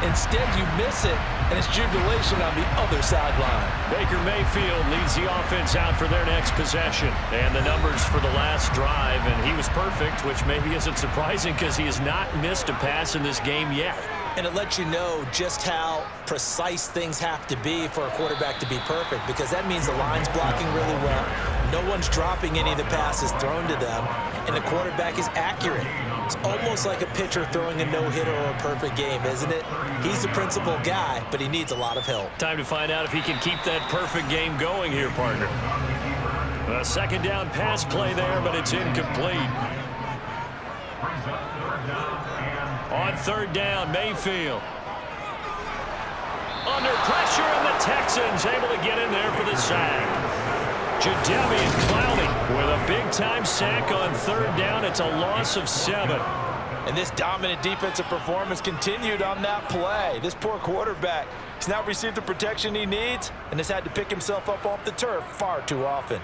Instead, you miss it, and it's jubilation on the other sideline. Baker Mayfield leads the offense out for their next possession. And the numbers for the last drive, and he was perfect, which maybe isn't surprising because he has not missed a pass in this game yet. And it lets you know just how precise things have to be for a quarterback to be perfect, because that means the line's blocking really well. No one's dropping any of the passes thrown to them, and the quarterback is accurate. It's almost like a pitcher throwing a no-hitter or a perfect game, isn't it? He's the principal guy, but he needs a lot of help. Time to find out if he can keep that perfect game going here, partner. A second down pass play there, but it's incomplete. On third down, Mayfield. Under pressure, and the Texans able to get in there for the sack. Jadeveon Clowney with a big-time sack on third down. It's a loss of 7. And this dominant defensive performance continued on that play. This poor quarterback has not received the protection he needs and has had to pick himself up off the turf far too often.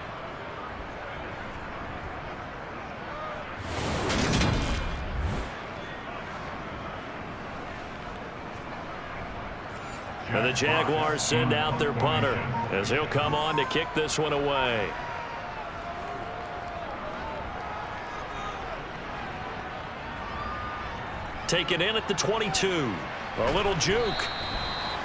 And the Jaguars send out their punter as he'll come on to kick this one away. Taken in at the 22. A little juke.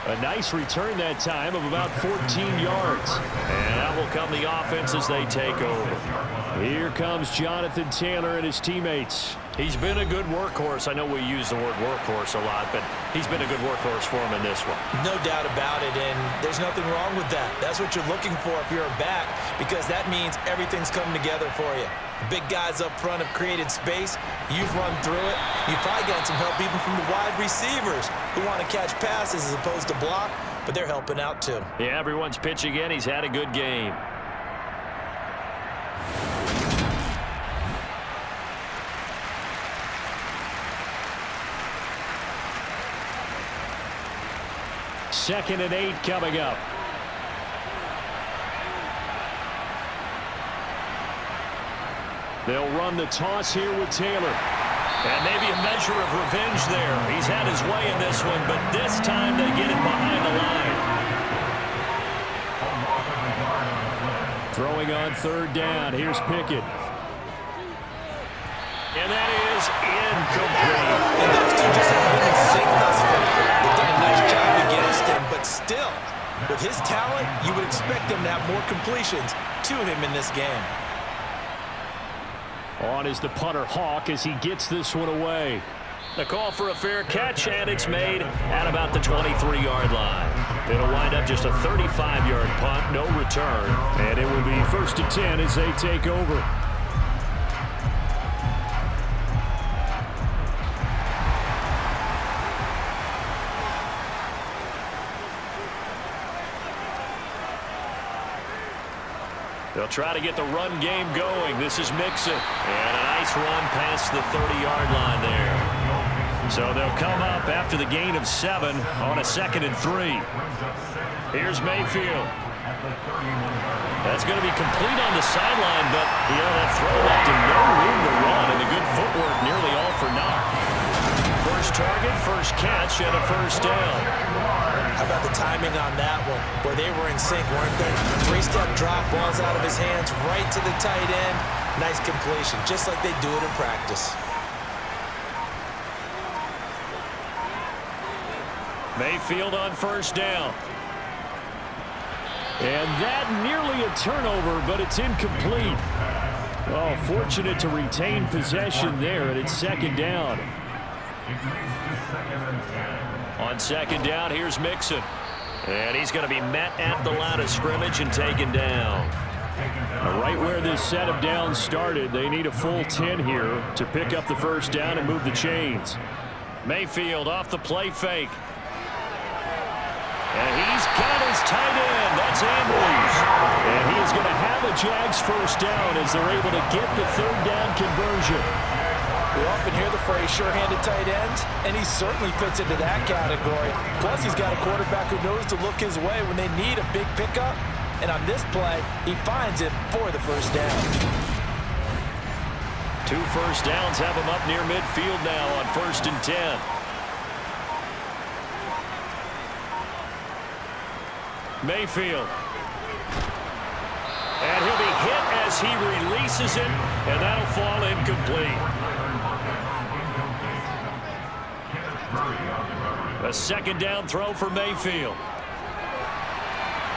A nice return that time of about 14 yards. And out will come the offense as they take over. Here comes Jonathan Taylor and his teammates. He's been a good workhorse. I know we use the word workhorse a lot, but he's been a good workhorse for him in this one. No doubt about it, and there's nothing wrong with that. That's what you're looking for if you're a back, because that means everything's coming together for you. The big guys up front have created space. You've run through it. You've probably gotten some help even from the wide receivers who want to catch passes as opposed to block, but they're helping out too. Yeah, everyone's pitching in. He's had a good game. 2nd and 8 coming up. They'll run the toss here with Taylor. And maybe a measure of revenge there. He's had his way in this one, but this time they get it behind the line. Throwing on 3rd down. Here's Pickett. And that is incomplete. And those two just haven't been in sync thus far. They've done a nice job against him, but still, with his talent, you would expect him to have more completions to him in this game. On is the punter Hawk as he gets this one away. The call for a fair catch, and it's made at about the 23-yard line. It'll wind up just a 35-yard punt, no return. And it will be 1st and 10 as they take over. They'll try to get the run game going. This is Mixon. And a nice run past the 30-yard line there. So they'll come up after the gain of 7 on a 2nd and 3. Here's Mayfield. That's going to be complete on the sideline, but that throw left him no room to run, and the good footwork nearly all for naught. First target, first catch, and a 1st down. How about the timing on that one? Where they were in sync, weren't they? 3-step drop, balls out of his hands, right to the tight end. Nice completion, just like they do it in practice. Mayfield on 1st down. And that nearly a turnover, but it's incomplete. Oh, fortunate to retain possession there, and it's 2nd down. On 2nd down, here's Mixon. And he's going to be met at the line of scrimmage and taken down. Right where this set of downs started, they need a full 10 here to pick up the 1st down and move the chains. Mayfield off the play fake. And he's got his tight end. That's Andrews. And he is going to have a Jags 1st down as they're able to get the 3rd down conversion. We often hear the phrase sure-handed tight ends, and he certainly fits into that category. Plus, he's got a quarterback who knows to look his way when they need a big pickup. And on this play, he finds it for the 1st down. 2 first downs have him up near midfield now on 1st and 10. Mayfield. And he'll be hit as he releases it, and that'll fall incomplete. A 2nd down throw for Mayfield.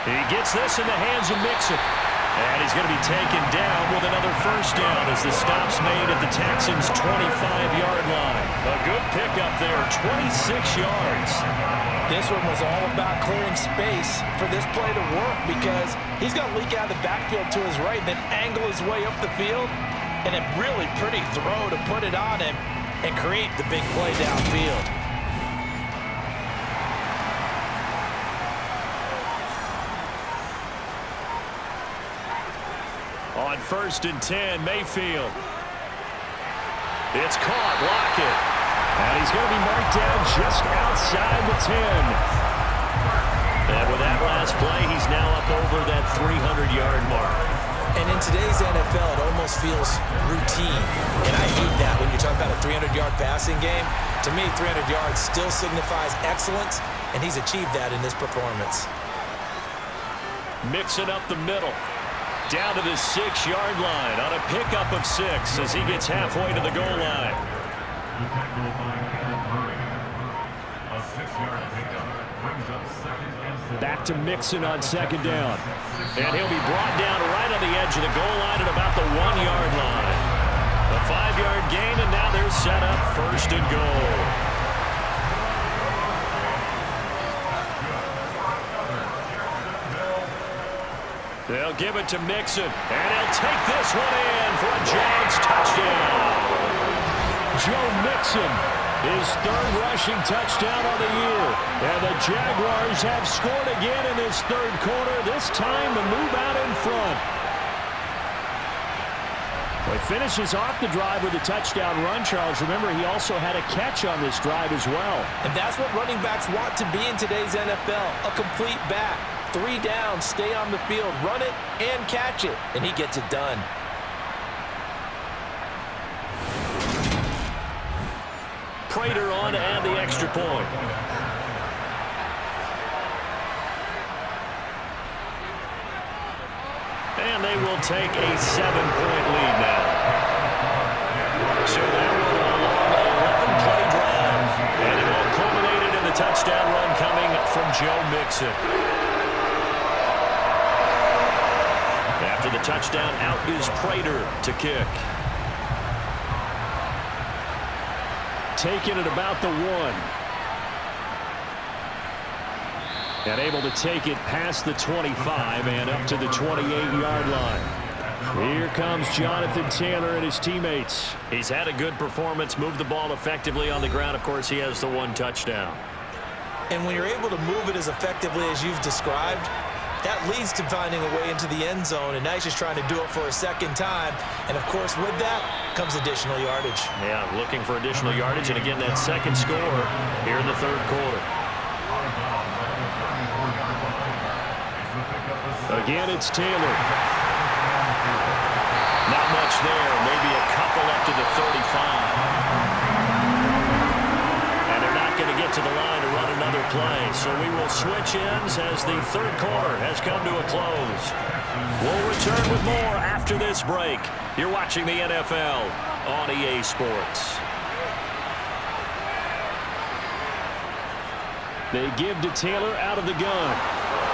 He gets this in the hands of Mixon. And he's going to be taken down with another 1st down as the stop's made at the Texans' 25-yard line. A good pickup there, 26 yards. This one was all about clearing space for this play to work because he's going to leak out of the backfield to his right and then angle his way up the field. And a really pretty throw to put it on him and create the big play downfield. On 1st and 10, Mayfield. It's caught, Lockett. And he's going to be marked down just outside the 10. And with that last play, he's now up over that 300-yard mark. And in today's NFL, it almost feels routine. And I hate that when you talk about a 300-yard passing game. To me, 300 yards still signifies excellence, and he's achieved that in this performance. Mixing up the middle. Down to the 6-yard line on a pickup of 6 as he gets halfway to the goal line. Back to Mixon on 2nd down. And he'll be brought down right on the edge of the goal line at about the 1-yard line. A 5-yard gain, and now they're set up 1st and goal. They'll give it to Mixon, and he'll take this one in for a Jags touchdown. Joe Mixon, his 3rd rushing touchdown on the year. And the Jaguars have scored again in this 3rd quarter, this time to move out in front. He finishes off the drive with a touchdown run, Charles. Remember, he also had a catch on this drive as well. And that's what running backs want to be in today's NFL, a complete back. 3 down, stay on the field, run it, and catch it. And he gets it done. Prater on to add the extra point. And they will take a 7-point lead now. So that will a long 11-play drive. And it all culminated in the touchdown run coming from Joe Mixon. After the touchdown, out is Prater to kick. Taking it about the 1. And able to take it past the 25 and up to the 28-yard line. Here comes Jonathan Taylor and his teammates. He's had a good performance, moved the ball effectively on the ground. Of course, he has the 1 touchdown. And when you're able to move it as effectively as you've described, that leads to finding a way into the end zone, and now he's just trying to do it for a second time. And, of course, with that comes additional yardage. Yeah, looking for additional yardage, and again, that second score here in the third quarter. Again, it's Taylor. Not much there, maybe a couple up to the 35. And they're not going to get to the line to run another play. So we will switch ends as the third quarter has come to a close. We'll return with more after this break. You're watching the NFL on EA Sports. They give to Taylor out of the gun.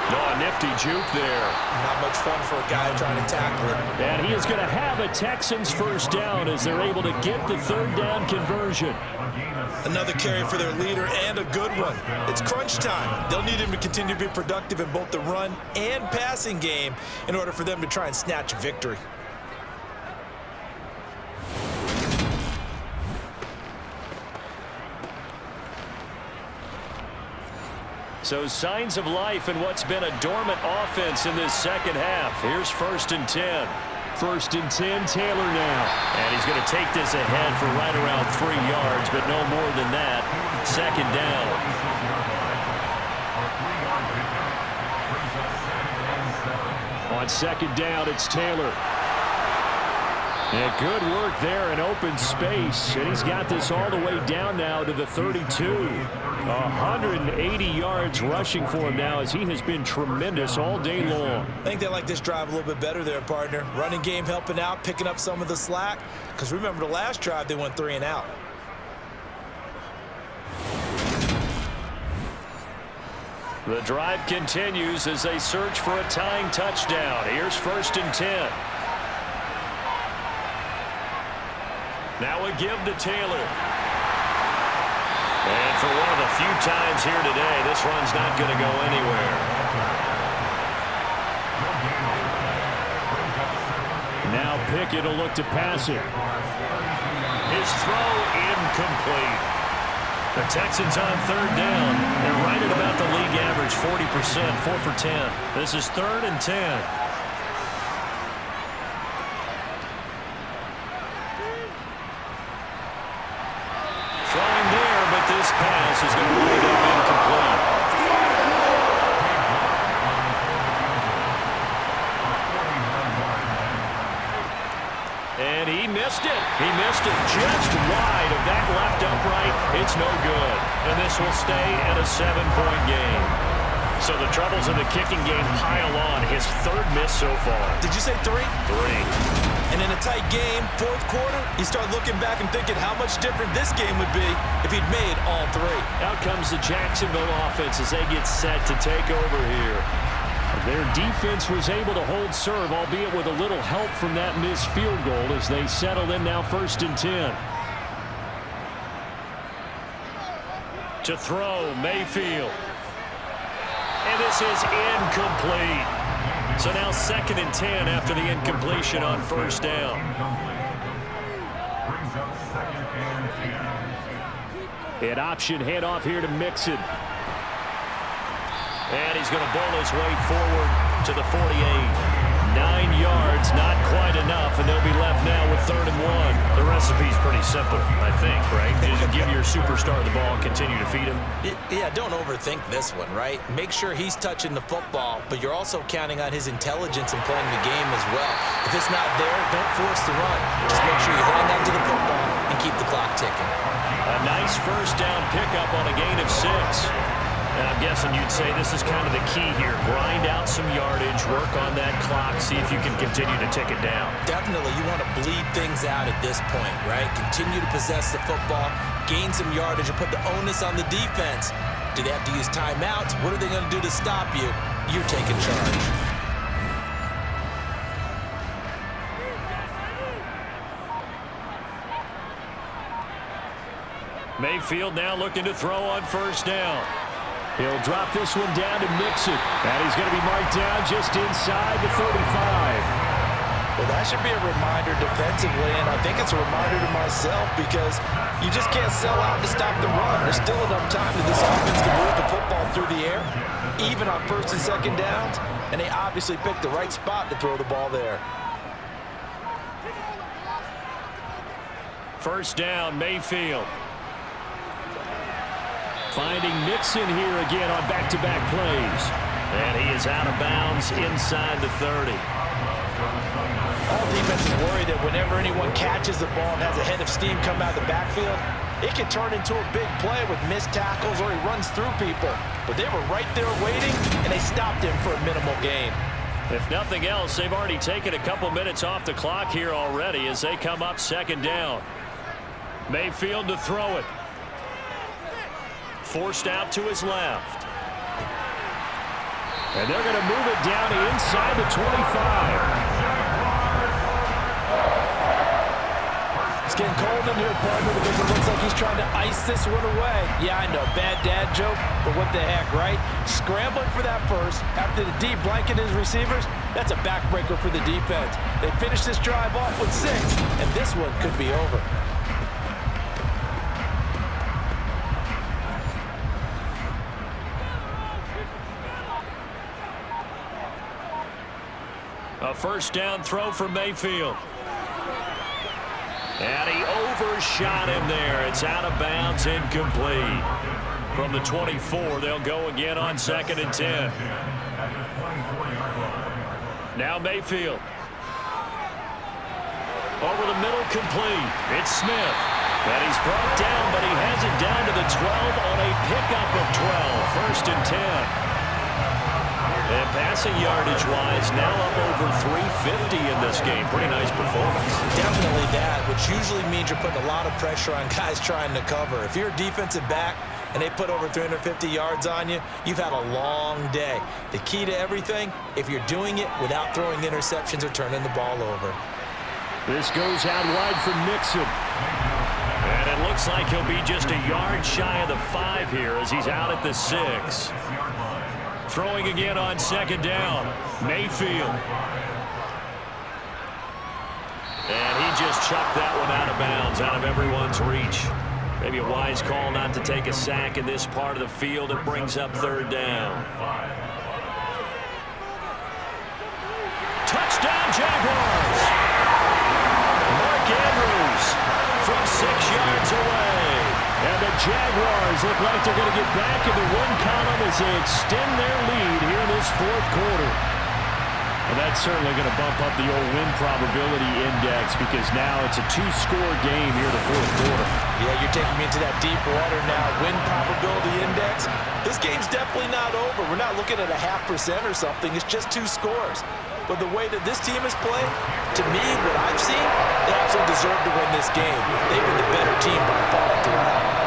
No, a nifty juke there. Not much fun for a guy trying to tackle it. And he is going to have a Texans first down as they're able to get the third down conversion. Another carry for their leader and a good one. It's crunch time. They'll need him to continue to be productive in both the run and passing game in order for them to try and snatch a victory. So signs of life in what's been a dormant offense in this second half. Here's 1st and 10. 1st and 10, Taylor now. And he's going to take this ahead for right around 3 yards, but no more than that. Second down. On second down, it's Taylor. And good work there in open space. And he's got this all the way down now to the 32. 180 yards rushing for him now as he has been tremendous all day long. I think they like this drive a little bit better there, partner. Running game helping out, picking up some of the slack. Because remember the last drive, they went 3 and out. The drive continues as they search for a tying touchdown. Here's 1st and 10. Now a give to Taylor. And for one of the few times here today, this run's not going to go anywhere. Now Pickett will look to pass it. His throw incomplete. The Texans on third down. They're right at about the league average, 40%, 4 for 10. This is 3rd and 10. This pass is going to wind up incomplete. And he missed it. He missed it just wide of that left upright. It's no good. And this will stay at a 7-point game. So the troubles in the kicking game pile on. His 3rd miss so far. Did you say 3? 3. And in a tight game, 4th quarter, you start looking back and thinking how much different this game would be if he'd made all 3. Out comes the Jacksonville offense as they get set to take over here. Their defense was able to hold serve, albeit with a little help from that missed field goal as they settle in now 1st and 10. To throw, Mayfield. And this is incomplete. So now 2nd and 10 after the incompletion on 1st down. An option handoff here to Mixon. And he's going to bowl his way forward to the 48. 9 yards, not quite enough, and they'll be left now with 3rd recipe's pretty simple, I think, right? Just give your superstar the ball and continue to feed him. Yeah, don't overthink this one, right? Make sure he's touching the football, but you're also counting on his intelligence in playing the game as well. If it's not there, don't force the run. Just make sure you hang on to the football and keep the clock ticking. A nice first down pickup on a gain of 6. And I'm guessing you'd say this is kind of the key here. Grind out some yardage, work on that clock, see if you can continue to tick it down. Definitely, you want to bleed things out at this point, right? Continue to possess the football, gain some yardage, and put the onus on the defense. Do they have to use timeouts? What are they going to do to stop you? You're taking charge. Mayfield now looking to throw on first down. He'll drop this one down to Mixon. And he's going to be marked down just inside the 35. Well, that should be a reminder defensively, and I think it's a reminder to myself because you just can't sell out to stop the run. There's still enough time that this offense can move the football through the air, even on first and second downs, and they obviously picked the right spot to throw the ball there. First down, Mayfield. Finding Mixon here again on back-to-back plays. And he is out of bounds inside the 30. All defenses worry that whenever anyone catches the ball and has a head of steam come out of the backfield, it can turn into a big play with missed tackles or he runs through people. But they were right there waiting, and they stopped him for a minimal gain. If nothing else, they've already taken a couple minutes off the clock here already as they come up second down. Mayfield to throw it. Forced out to his left. And they're going to move it down to inside the 25. It's getting cold in here, partner, because it looks like he's trying to ice this one away. Yeah, I know, bad dad joke, but what the heck, right? Scrambling for that first after the D blanket his receivers, that's a backbreaker for the defense. They finish this drive off with 6, and this one could be over. A first down throw for Mayfield. And he overshot him there. It's out of bounds, incomplete. From the 24, they'll go again on 2nd and 10. Now Mayfield. Over the middle, complete. It's Smith. And he's brought down, but he has it down to the 12 on a pickup of 12. 1st and 10. And passing yardage-wise, now up over 350 in this game. Pretty nice performance. Definitely that, which usually means you're putting a lot of pressure on guys trying to cover. If you're a defensive back and they put over 350 yards on you, you've had a long day. The key to everything, if you're doing it without throwing interceptions or turning the ball over. This goes out wide for Mixon. And it looks like he'll be just a yard shy of the 5 here as he's out at the 6. Throwing again on 2nd down. Mayfield. And he just chucked that one out of bounds, out of everyone's reach. Maybe a wise call not to take a sack in this part of the field. It brings up 3rd down. Touchdown, Jaguars! Mark Andrews from 6 yards away. And the Jaguars look like they're going to get back in the win column as they extend their lead here in this 4th quarter. And that's certainly going to bump up the old win probability index because now it's a 2-score game here in the 4th quarter. Yeah, you're taking me into that deep water now. Win probability index. This game's definitely not over. We're not looking at a 0.5% or something. It's just 2 scores. But the way that this team is playing, to me, what I've seen, they absolutely deserve to win this game. They've been the better team by far throughout.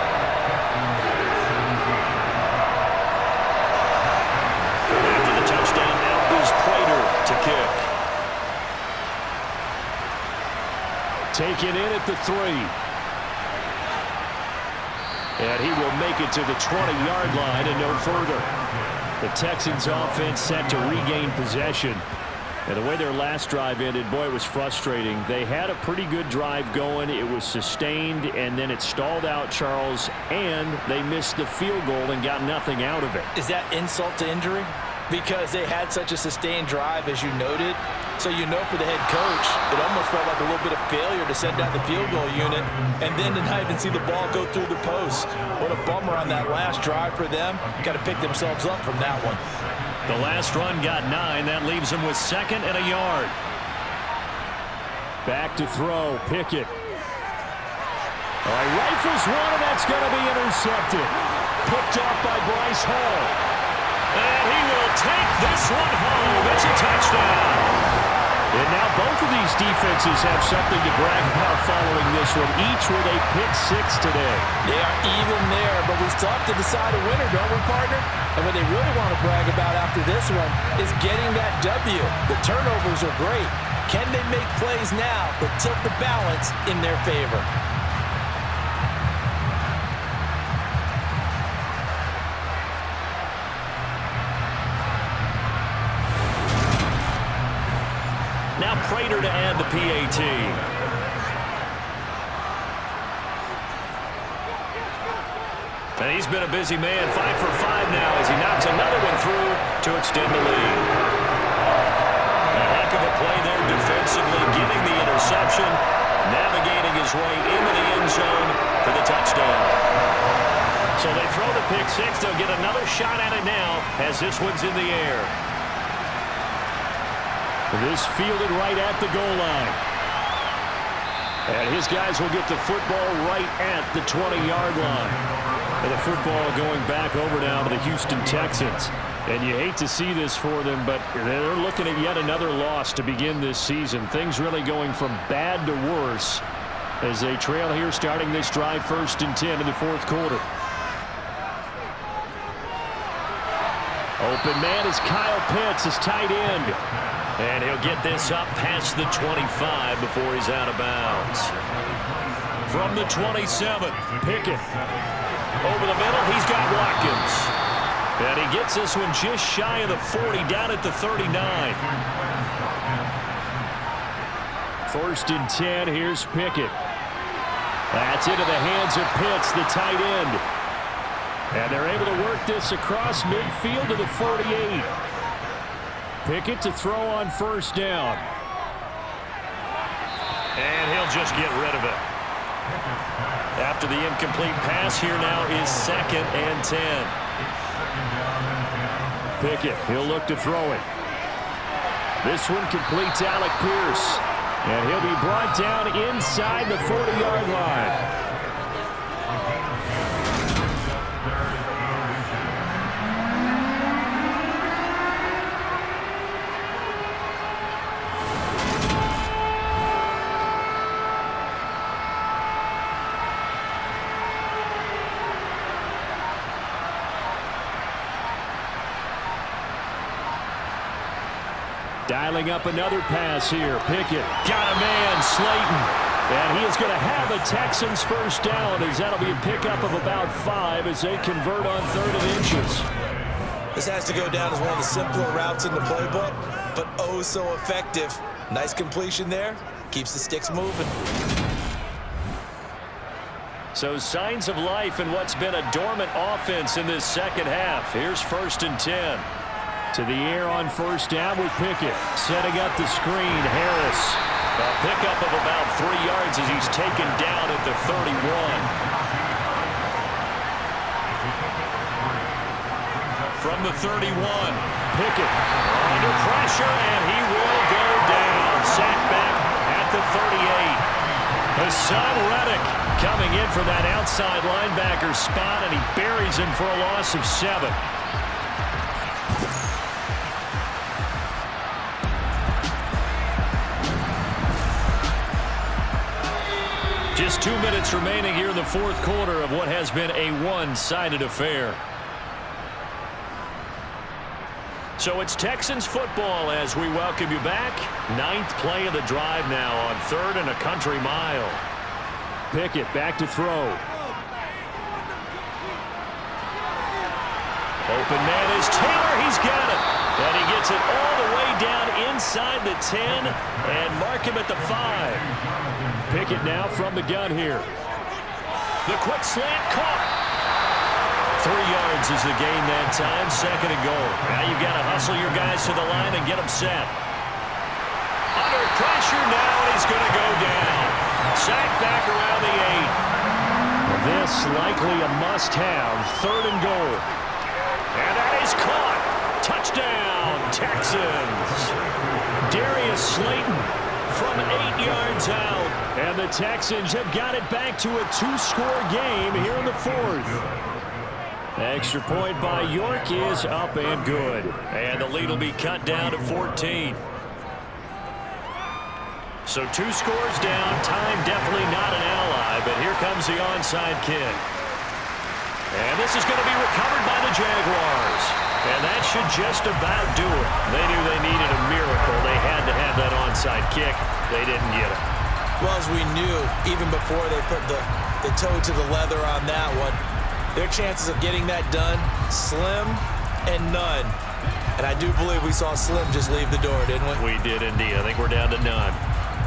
After the touchdown, now is Prater to kick. Taken in at the 3. And he will make it to the 20-yard line and no further. The Texans offense set to regain possession. And the way their last drive ended, boy, it was frustrating. They had a pretty good drive going. It was sustained, and then it stalled out, Charles, and they missed the field goal and got nothing out of it. Is that insult to injury? Because they had such a sustained drive, as you noted, So you know for the head coach, it almost felt like a little bit of failure to send out the field goal unit and then to not even see the ball go through the post. What a bummer on that last drive for them. Got to pick themselves up from that one. The last run got 9. That leaves them with 2nd and a yard. Back to throw. Pickett. All right, rifles one, and that's going to be intercepted. Picked off by Bryce Hall. And he will take this one home. It's a touchdown. And now both of these defenses have something to brag about following this one, each with a pick 6 today. They are even there, but we still have to decide a winner, don't we, partner? And what they really want to brag about after this one is getting that W. The turnovers are great. Can they make plays now that tilt the balance in their favor? Now Prater to add the PAT. And he's been a busy man, 5 for 5 now as he knocks another one through to extend the lead. A heck of a play there defensively, getting the interception, navigating his way into the end zone for the touchdown. So they throw the pick 6. They'll get another shot at it now as this one's in the air. This fielded right at the goal line. And his guys will get the football right at the 20-yard line. And the football going back over now to the Houston Texans. And you hate to see this for them, but they're looking at yet another loss to begin this season. Things really going from bad to worse as they trail here starting this drive 1st and 10 in the 4th quarter. Open man is Kyle Pitts, his tight end. And he'll get this up past the 25 before he's out of bounds. From the 27, Pickett. Over the middle, he's got Watkins. And he gets this one just shy of the 40, down at the 39. 1st and 10, here's Pickett. That's into the hands of Pitts, the tight end. And they're able to work this across midfield to the 48. Pickett to throw on 1st down. And he'll just get rid of it. After the incomplete pass, here now is 2nd and 10. Pickett, he'll look to throw it. This one completes Alec Pierce. And he'll be brought down inside the 40-yard line. Dialing up another pass here. Pickett got a man, Slayton. And he is going to have a Texans 1st down as that'll be a pickup of about 5 as they convert on 3rd and inches. This has to go down as one of the simpler routes in the playbook, but oh so effective. Nice completion there. Keeps the sticks moving. So signs of life in what's been a dormant offense in this 2nd half. Here's 1st and 10. To the air on 1st down with Pickett. Setting up the screen, Harris. A pickup of about 3 yards as he's taken down at the 31. From the 31, Pickett under pressure, and he will go down. Sacked back at the 38. Hassan Reddick coming in for that outside linebacker spot, and he buries him for a loss of 7. Just 2 minutes remaining here in the 4th quarter of what has been a one-sided affair. So it's Texans football as we welcome you back. 9th play of the drive now on 3rd and a country mile. Pickett back to throw. Open man is Taylor. He's got it. And he gets it all the way down inside the 10 and mark him at the 5. Pickett now from the gun here. The quick slant caught. 3 yards is the gain that time. 2nd and goal. Now you've got to hustle your guys to the line and get them set. pressure now, and he's going to go down. Sacked back around the 8. This likely a must-have, 3rd and goal. And that is caught. Touchdown, Texans. Darius Slayton from 8 yards out. And the Texans have got it back to a 2-score game here in the 4th. Extra point by York is up and good. And the lead will be cut down to 14. So 2 scores down. Time definitely not an ally, but here comes the onside kick. And this is going to be recovered by the Jaguars. And that should just about do it. They knew they needed a miracle. They had to have that onside kick. They didn't get it. Well, as we knew, even before they put the toe to the leather on that one, their chances of getting that done, slim and none. And I do believe we saw Slim just leave the door, didn't we? We did indeed. I think we're down to none.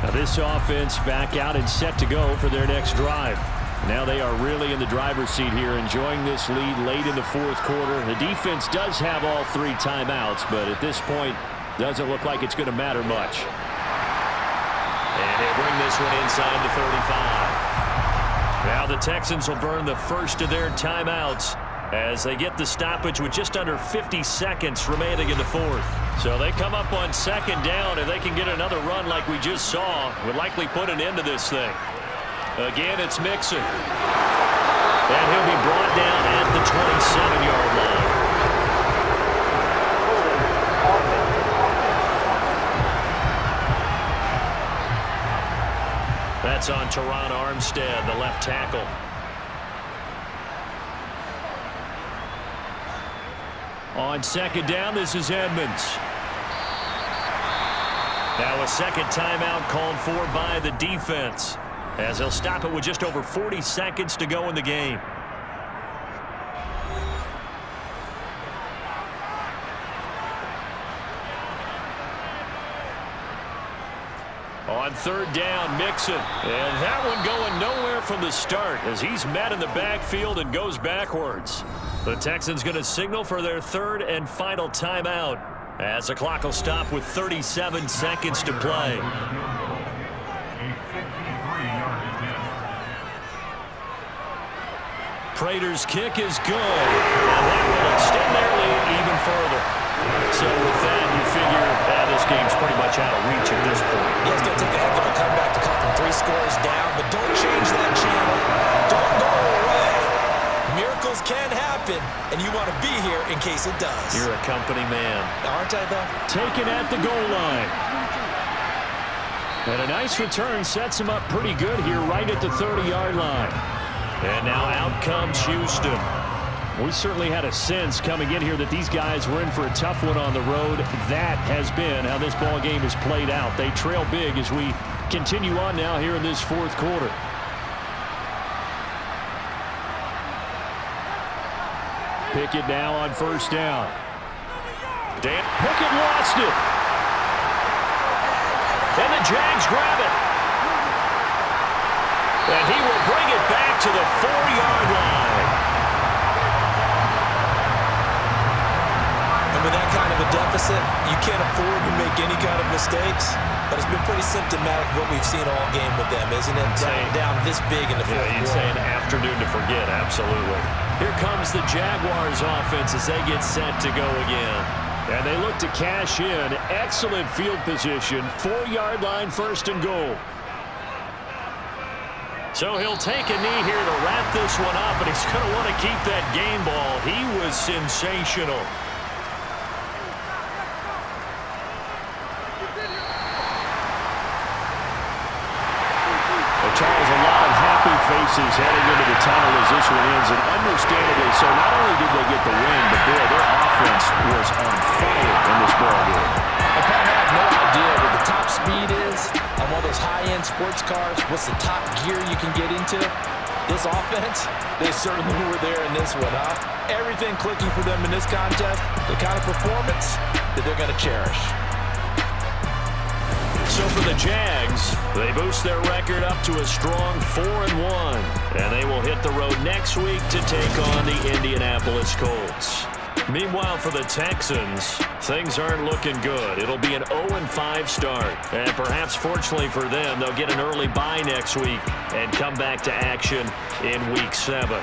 Now this offense back out and set to go for their next drive. Now they are really in the driver's seat here, enjoying this lead late in the 4th quarter. The defense does have all 3 timeouts, but at this point, doesn't look like it's going to matter much. And they bring this one inside the 35. Now the Texans will burn the first of their timeouts as they get the stoppage with just under 50 seconds remaining in the 4th. So they come up on 2nd down, and they can get another run like we just saw. Would likely put an end to this thing. Again, it's Mixon. And he'll be brought down at the 27-yard line. That's on Teron Armstead, the left tackle. On 2nd down, this is Edmonds. Now a second timeout called for by the defense, as they'll stop it with just over 40 seconds to go in the game. On 3rd down, Mixon. And that one going nowhere from the start as he's met in the backfield and goes backwards. The Texans going to signal for their 3rd and final timeout as the clock will stop with 37 seconds to play. Prater's kick is good, and that will extend their lead even further. So with that, you figure this game's pretty much out of reach at this point. Yeah, it's going to take a heck of a comeback to come from 3 scores down, but don't change that channel. Don't go away. Miracles can happen, and you want to be here in case it does. You're a company man. Aren't I, though? Taken at the goal line. And a nice return sets him up pretty good here right at the 30-yard line. And now out comes Houston. We certainly had a sense coming in here that these guys were in for a tough one on the road. That has been how this ball game has played out. They trail big as we continue on now here in this 4th quarter. Pickett now on 1st down. Pickett lost it. And the Jags grab it. And he will bring it back to the 4-yard line. And with that kind of a deficit, you can't afford to make any kind of mistakes. But it's been pretty symptomatic of what we've seen all game with them, isn't it? Down this big in the 4th quarter. You'd say an afternoon to forget, absolutely. Here comes the Jaguars offense as they get set to go again. And they look to cash in. Excellent field position. 4-yard line, 1st and goal. So he'll take a knee here to wrap this one up, and he's going to want to keep that game ball. He was sensational. Charles, a lot of happy faces heading into the tunnel as this one ends, and understandably so. Not only did they get the win, but boy, their offense was on fire in this ball game. I have no idea what the top speed is on one of those high-end sports cars. What's the top gear you can get into? This offense, they certainly were there in this one, huh? Everything clicking for them in this contest, the kind of performance that they're going to cherish. So for the Jags, they boost their record up to a strong 4-1. And they will hit the road next week to take on the Indianapolis Colts. Meanwhile, for the Texans, things aren't looking good. It'll be an 0-5 start. And perhaps fortunately for them, they'll get an early bye next week and come back to action in Week 7.